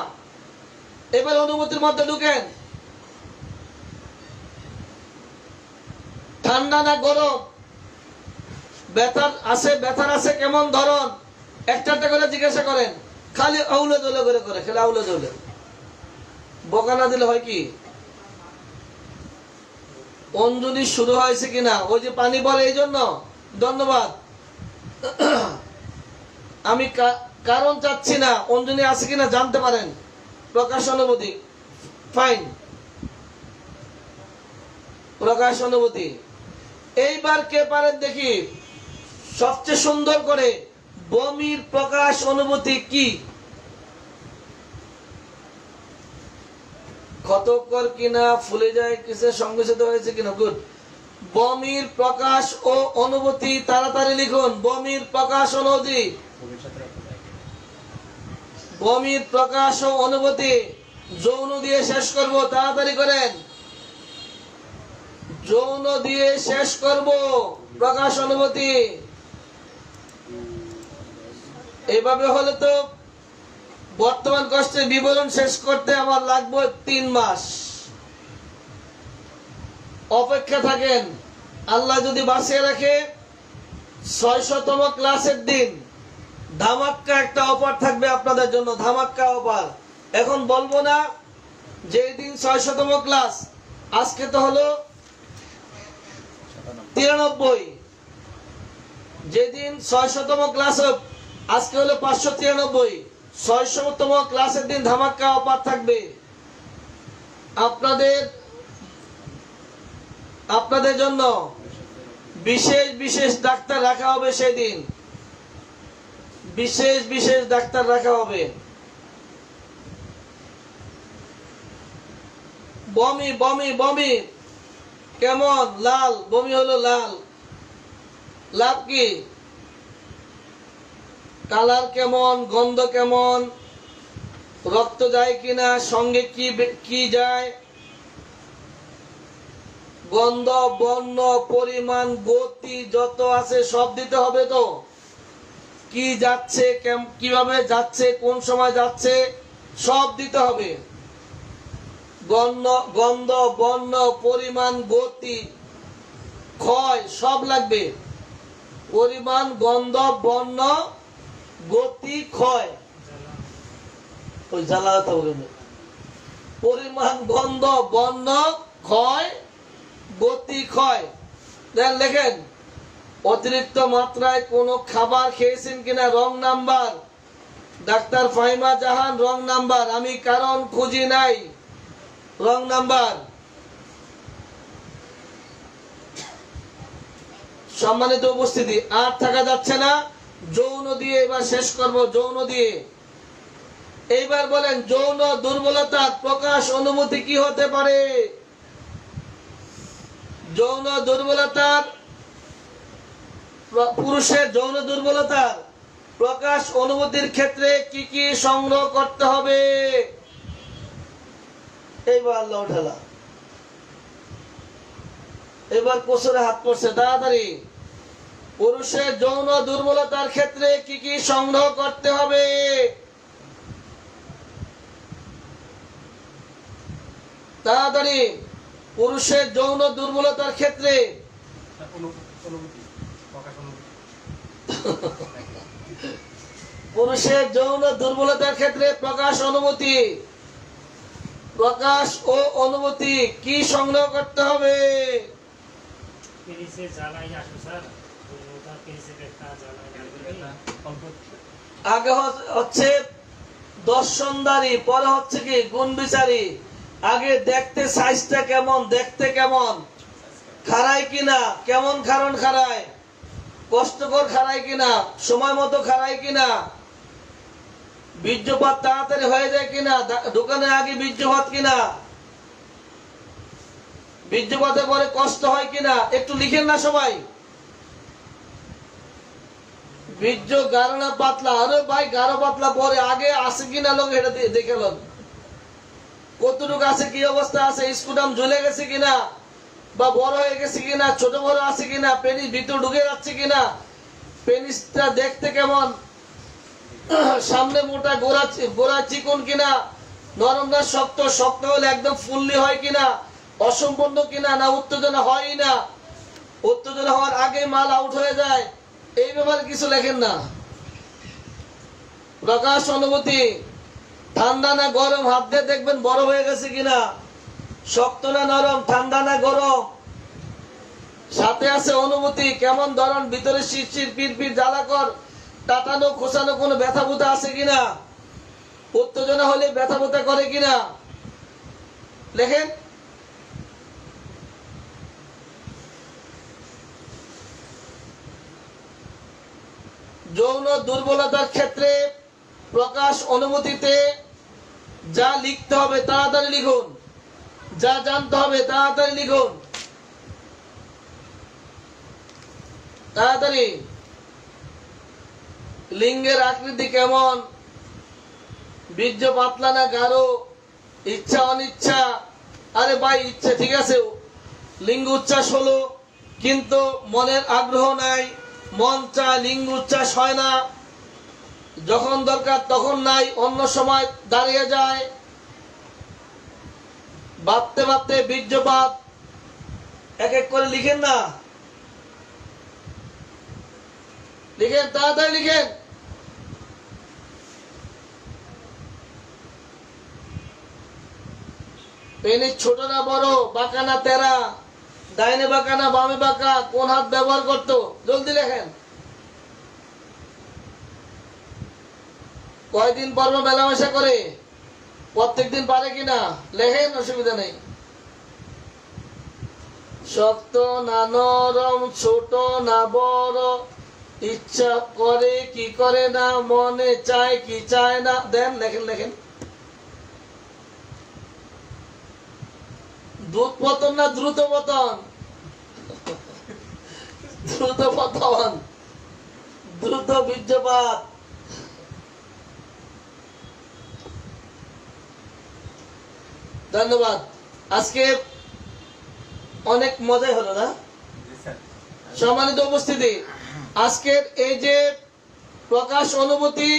এবার অনুভূতির মধ্যে ঢুকেন, ঠান্ডা না গরম, ব্যথার আছে কেমন ধরন, একটা করে জিজ্ঞাসা করেন। খালি আউলে দোলে করে, খালি আউলে দোলে, বকা না দিলে হয় কি? অঞ্জলি শুরু হয়েছে কিনা, ওই যে পানি বলে এই জন্য। ধন্যবাদ। আমি কারণ চাচ্ছি না, অঞ্জলি আছে কিনা জানতে পারেন। প্রকাশ অনুভূতি, ফাইন, প্রকাশ অনুভূতি। এইবার কে পারেন দেখি সবচেয়ে সুন্দর করে বমির প্রকাশ অনুভূতি কি? ক্ষতকর কিনা, ফুলে যায় কিসে সংমিশ্রিত হয়েছে কিনা? গুড। বমির প্রকাশ ও অনুভূতি তাড়াতাড়ি লিখুন। বমির প্রকাশ অনুভূতি, বমির প্রকাশ ও অনুভূতি। যৌন দিয়ে শেষ করব, তাড়াতাড়ি করেন। যৌন দিয়ে শেষ করব, প্রকাশ অনুভূতি। এইভাবে হলে তো বর্তমান কষ্টের বিবরণ শেষ করতে আমার লাগবে 3 মাস। অপেক্ষা থাকেন, আল্লাহ যদি বাঁচিয়ে রাখে 600তম ক্লাসের দিন ধামাক্কা একটা অফার থাকবে আপনাদের জন্য, ধামাক্কা অফার। এখন বলবো না যে দিন 600তম ক্লাস, আজকে তো হলো 93, যেদিন 600তম ক্লাস আজকে হলো 593, 600তম ক্লাসের দিন ধামাক্কা অফার থাকবে আপনাদের জন্য। বিশেষ বিশেষ ডাক্তার রাখা হবে সেদিন, বিশেষ বিশেষ ডাক্তার রাখা হবে। বমি বমি বমি কেমন? লাল, বমি হলো লাল। লাভ কি? কালার কেমন, গন্ধ কেমন, রক্ত যায় কিনা, সঙ্গে কি যায়, গন্ধ, বর্ণ, পরিমাণ, গতি যত আছে সব দিতে হবে তো। কি যাচ্ছে, কিভাবে যাচ্ছে, কোন সময় যাচ্ছে সব দিতে হবে। গন্ধ, বর্ণ, পরিমাণ, গতি, ক্ষয় সব লাগবে। পরিমাণ, গন্ধ, বর্ণ, গতি, ক্ষয়। ওই জ্বালাতে হবে। পরিমাণ, গন্ধ, বর্ণ, ক্ষয়, গতি, ক্ষয়। লেখেন অতিরিক্ত মাত্রায় কোনো খাবার খেয়েছেন কিনা, রং নাম্বার। ডাক্তার ফাহিমা জাহান, রং নাম্বার। আমি কারণ খুঁজি নাই, রং নাম্বার। সম্মানিত উপস্থিতি, আর থাকা যাচ্ছে না, যৌন দিয়ে এবার শেষ করব। যৌন দিয়ে এইবার বলেন, যৌন দুর্বলতার প্রকাশ অনুভূতি কি হতে পারে? যৌন দুর্বলতার, পুরুষের যৌন দুর্বলতার প্রকাশ অনুভূতির ক্ষেত্রে কি কি সংগ্রহ করতে হবে? এইবার আল্লাহ ঢালা, এবার কোসরে হাত পড়ছে, তাড়াতাড়ি। পুরুষের যৌন দুর্বলতার ক্ষেত্রে কি কি সংগ্রহ করতে হবে? তাড়াতাড়ি। পুরুষের যৌন দুর্বলতার ক্ষেত্রে পুরুষের যৌন দুর্বলতার ক্ষেত্রে প্রকাশ অনুভূতি, প্রকাশ ও অনুভূতি কি সংগ্রহ করতে হবে? আগে হচ্ছে দর্শনদারি, পরে হচ্ছে কি গুণ বিচারী। আগে দেখতে সাইজটা কেমন, দেখতে কেমন, খাড়ায় কিনা, কেমন খারণ খাড়ায়, কষ্টকর খাড়ায় কিনা, সময় মতো খাড়ায় কিনা, বীর্যপাত তাড়াতাড়ি হয়ে যায় কিনা, দোকানে আগে বীর্যপাত কিনা, বীর্যপাতের পরে কষ্ট হয় কিনা, একটু লিখেন না সবাই। বীর্য গাঢ় না পাতলা? আরে ভাই, গাঢ় পাতলা পরে, আগে আছে কিনা লোক এটা দেখে লোক কতটুকু আছে, কি অবস্থা আছে, স্কুটাম ঝুলে গেছে কিনা, বা বড় হয়ে গেছে কিনা, ছোট বড় আছে কিনা, পেনিস ভিতর ঢুকে যাচ্ছে কিনা, পেনিসটা দেখতে কেমন, সামনে মোটা, গোড়া চিকন কিনা, নরম না শক্ত, শক্ত হলে একদম ফুললি হয় কিনা, অসম্পূর্ণ কিনা, না উত্তেজনা হয় না, উত্তেজনা হওয়ার আগে মাল আউট হয়ে যায়, এই ব্যাপারে কিছু লেখেন না। প্রকাশ অনুভূতি ঠান্ডা না গরম হাত দিয়ে দেখবেন বড় হয়ে গেছে কিনা, শক্ত না নরম, ঠান্ডা না গরম, সাথে আছে অনুভূতি কেমন ধরন, ভিতরে শিরশির পিরপির জ্বালাকর টাটানো খোসানো কোনো ব্যথা বুথা আছে কিনা, উত্তেজনা হলে ব্যথা বুথা করে কিনা লেখেন। যৌন দুর্বলতার ক্ষেত্রে প্রকাশ অনুমতিতে যা লিখতে হবে তাড়াতাড়ি লিখুন, যা জানতে হবে তাড়াতাড়ি লিখুন, তাড়াতাড়ি। লিঙ্গের আকৃতি কেমন, বীর্য পাতলা না গাঢ়, ইচ্ছা অনিচ্ছা, আরে ভাই ইচ্ছা ঠিক আছে, লিঙ্গ উচ্ছ্বাস হলো কিন্তু মনের আগ্রহ নাই, মন চায় লিঙ্গ উচ্ছ্বাস হয় না, যখন দরকার তখন নাই, অন্য সময় দাঁড়িয়ে যায়, ভাবতে ভাবতে বীর্যপাত। এক এক করে লিখেন না, লিখেন তাড়াতাড়ি লিখেন। পেনিস ছোট না বড়, বাঁকা না তেরা, ডাইনে বাঁকা না বামে বাঁকা, কোন হাত ব্যবহার করতো, জলদি লেখেন। কয়দিন পর মেলামেশা করে, প্রত্যেকদিন পারে কিনা লেখেন, অসুবিধা নেই। শক্ত না নরম, ছোট না বড়, ইচ্ছা করে কি করে না, মনে চায় কি চায় না, দেন লেখেন লেখেন। দ্রুত পতন না দ্রুত পতন, দ্রুত পতন, দ্রুত বীর্যপাত। ধন্যবাদ। আজকে অনেক মজাই হলো না? সম্মানিত উপস্থিতি, আজকের এই যে প্রকাশ অনুভূতি,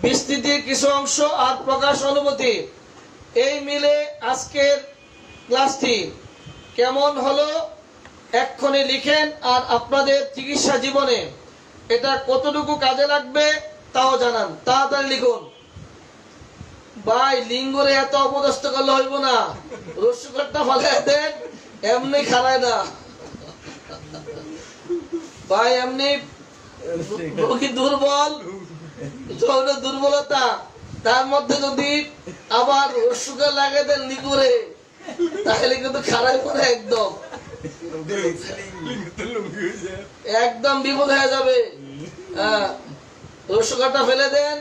বিস্তৃতির কিছু অংশ আর প্রকাশ অনুভূতি, এই মিলে আজকের ক্লাসটি কেমন হলো এক্ষুনি লিখেন। আর আপনাদের চিকিৎসা জীবনে এটা কতটুকু কাজে লাগবে তাও জানান, তাড়াতাড়ি লিখুন। ভাই লিঙ্গরে এত অপদস্থ করলে হইব না, রসুকরটা ফালাই দেন, এমনি খারায় না ভাই, এমনি রোগী দুর্বল, যৌন দুর্বলতা, তার মধ্যে যদি আবার রসুকার লাগে দেন লিঙ্গরে, তাহলে কিন্তু খারায় পড়ে একদম একদম বিপদ হয়ে যাবে। রসুকারটা ফেলে দেন।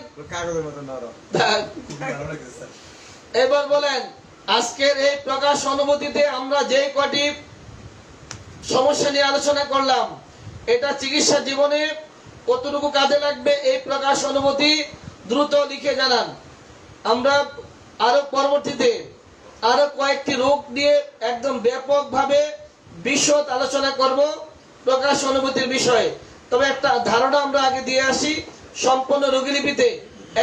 এবার বলেন, আজকের এই প্রকাশ অনুভূতিতে আমরা যে কটি সমস্যা নিয়ে আলোচনা করলাম, এটা চিকিৎসা জীবনে কতটুকু কাজে লাগবে এই প্রকাশ অনুভূতি দ্রুত লিখে জানান। আমরা আরো পরবর্তীতে আরো কয়েকটি রোগ নিয়ে একদম ব্যাপকভাবে বিশদ আলোচনা করব প্রকাশ অনুভূতির বিষয়ে। তবে একটা ধারণা আমরা আগে দিয়ে আসি, সম্পূর্ণ রোগীলিপিতে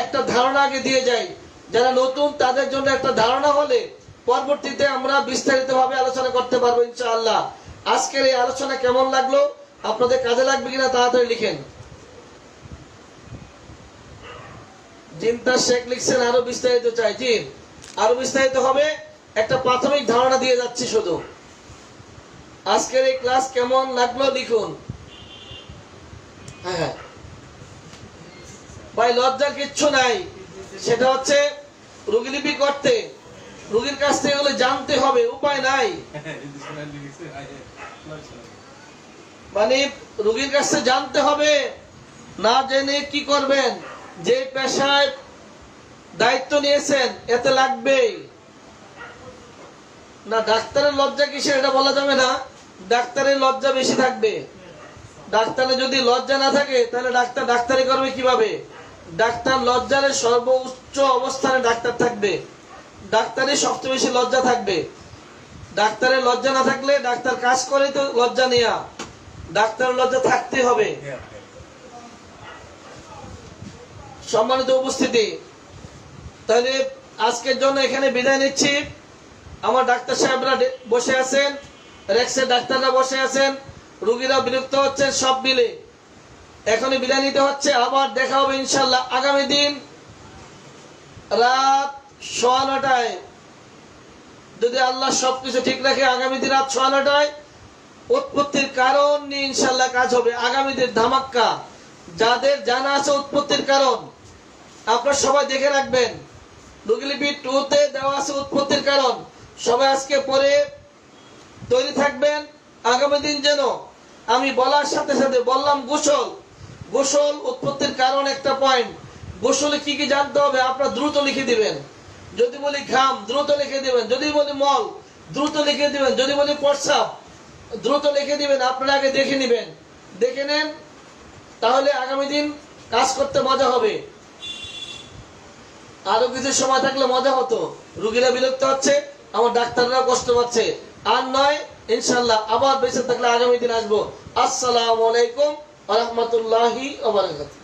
একটা ধারণা আগে দিয়ে যাই, যারা নতুন তাদের জন্য একটা ধারণা হলে পরবর্তীতে আমরা বিস্তারিতভাবে আলোচনা করতে পারবো ইনশাআল্লাহ। আজকের এই আলোচনা কেমন লাগলো, আপনাদের কাজে লাগবে কিনা তাড়াতাড়ি লিখেন। জিন্তা শেখ লিখছেন আরো বিস্তারিত চাই। জি, আরো বিস্তারিত হবে, একটা প্রাথমিক ধারণা দিয়ে যাচ্ছি শুধু। আজকের এই ক্লাস কেমন লাগলো লিখুন। হ্যাঁ হ্যাঁ ভাই, লজ্জার কিচ্ছু নাই, সেটা হচ্ছে রোগীলিপি করতে রোগীর কাছ থেকে এগুলো জানতে হবে, উপায় নাই। মানে রোগীর কাছে জানতে হবে, না জেনে কি করবেন, যে পেশায় দায়িত্ব নিয়েছেন এতে লাগবেই না। ডাক্তারের লজ্জা কিসের এটা বলা যাবে না, ডাক্তারের লজ্জা বেশি থাকবে। ডাক্তারের যদি লজ্জা না থাকে তাহলে ডাক্তার ডাক্তারি করবে কিভাবে? ডাক্তার লজ্জার সর্বোচ্চ অবস্থানে ডাক্তার থাকবে, ডাক্তারের সবচেয়ে বেশি লজ্জা থাকবে। ডাক্তারের লজ্জা না থাকলে ডাক্তার কাজ করে তো লজ্জা নেয়া, ডাক্তারের লজ্জা থাকতে হবে। সম্মানিত উপস্থিতি, তাহলে আজকের জন্য এখানে বিদায় নিচ্ছি। আমার ডাক্তার সাহেবরা বসে আছেন, রেক্সের ডাক্তাররা বসে আছেন, রোগীরা বিরক্ত হচ্ছেন, সব মিলে এখনই বিদায় নিতে হচ্ছে। আবার দেখা হবে ইনশাল্লাহ আগামী দিন রাত 9:15টায়, যদি আল্লাহ সবকিছু ঠিক রাখে। আগামী দিন রাত 9:15টায় উৎপত্তির কারণ নিয়ে ইনশাল্লাহ কাজ হবে। আগামী দিন ধামাক্কা, যাদের জানা আছে উৎপত্তির কারণ আপনারা সবাই দেখে রাখবেন। রুগীলিপি 2-তে দেওয়া আছে উৎপত্তির কারণ। সবাই আজকে পরে তৈরি থাকবেন। আগামী দিন যেন আমি বলার সাথে সাথে বললাম গোসল, গোসল উৎপত্তির কারণ একটা পয়েন্ট। গোসলে কি কি জানতে হবে আপনারা দ্রুত লিখে দিবেন। যদি বলি ঘাম দ্রুত লিখে দিবেন, যদি বলি মল দ্রুত লিখে দিবেন, যদি বলি প্রস্রাব দ্রুত লিখে দিবেন। আপনারা আগে দেখে নেবেন, দেখে নেন, তাহলে আগামী দিন কাজ করতে মজা হবে। আরো কিছু সময় থাকলে মজা হতো। রুগীরা বিরক্ত হচ্ছে, আমার ডাক্তাররা কষ্ট পাচ্ছে। আর নয়, ইনশাল্লাহ আবার বেঁচে থাকলে আগামী দিন আসবো। আসসালামু আলাইকুম ওয়া রাহমাতুল্লাহি ওয়া বারাকাতুহু।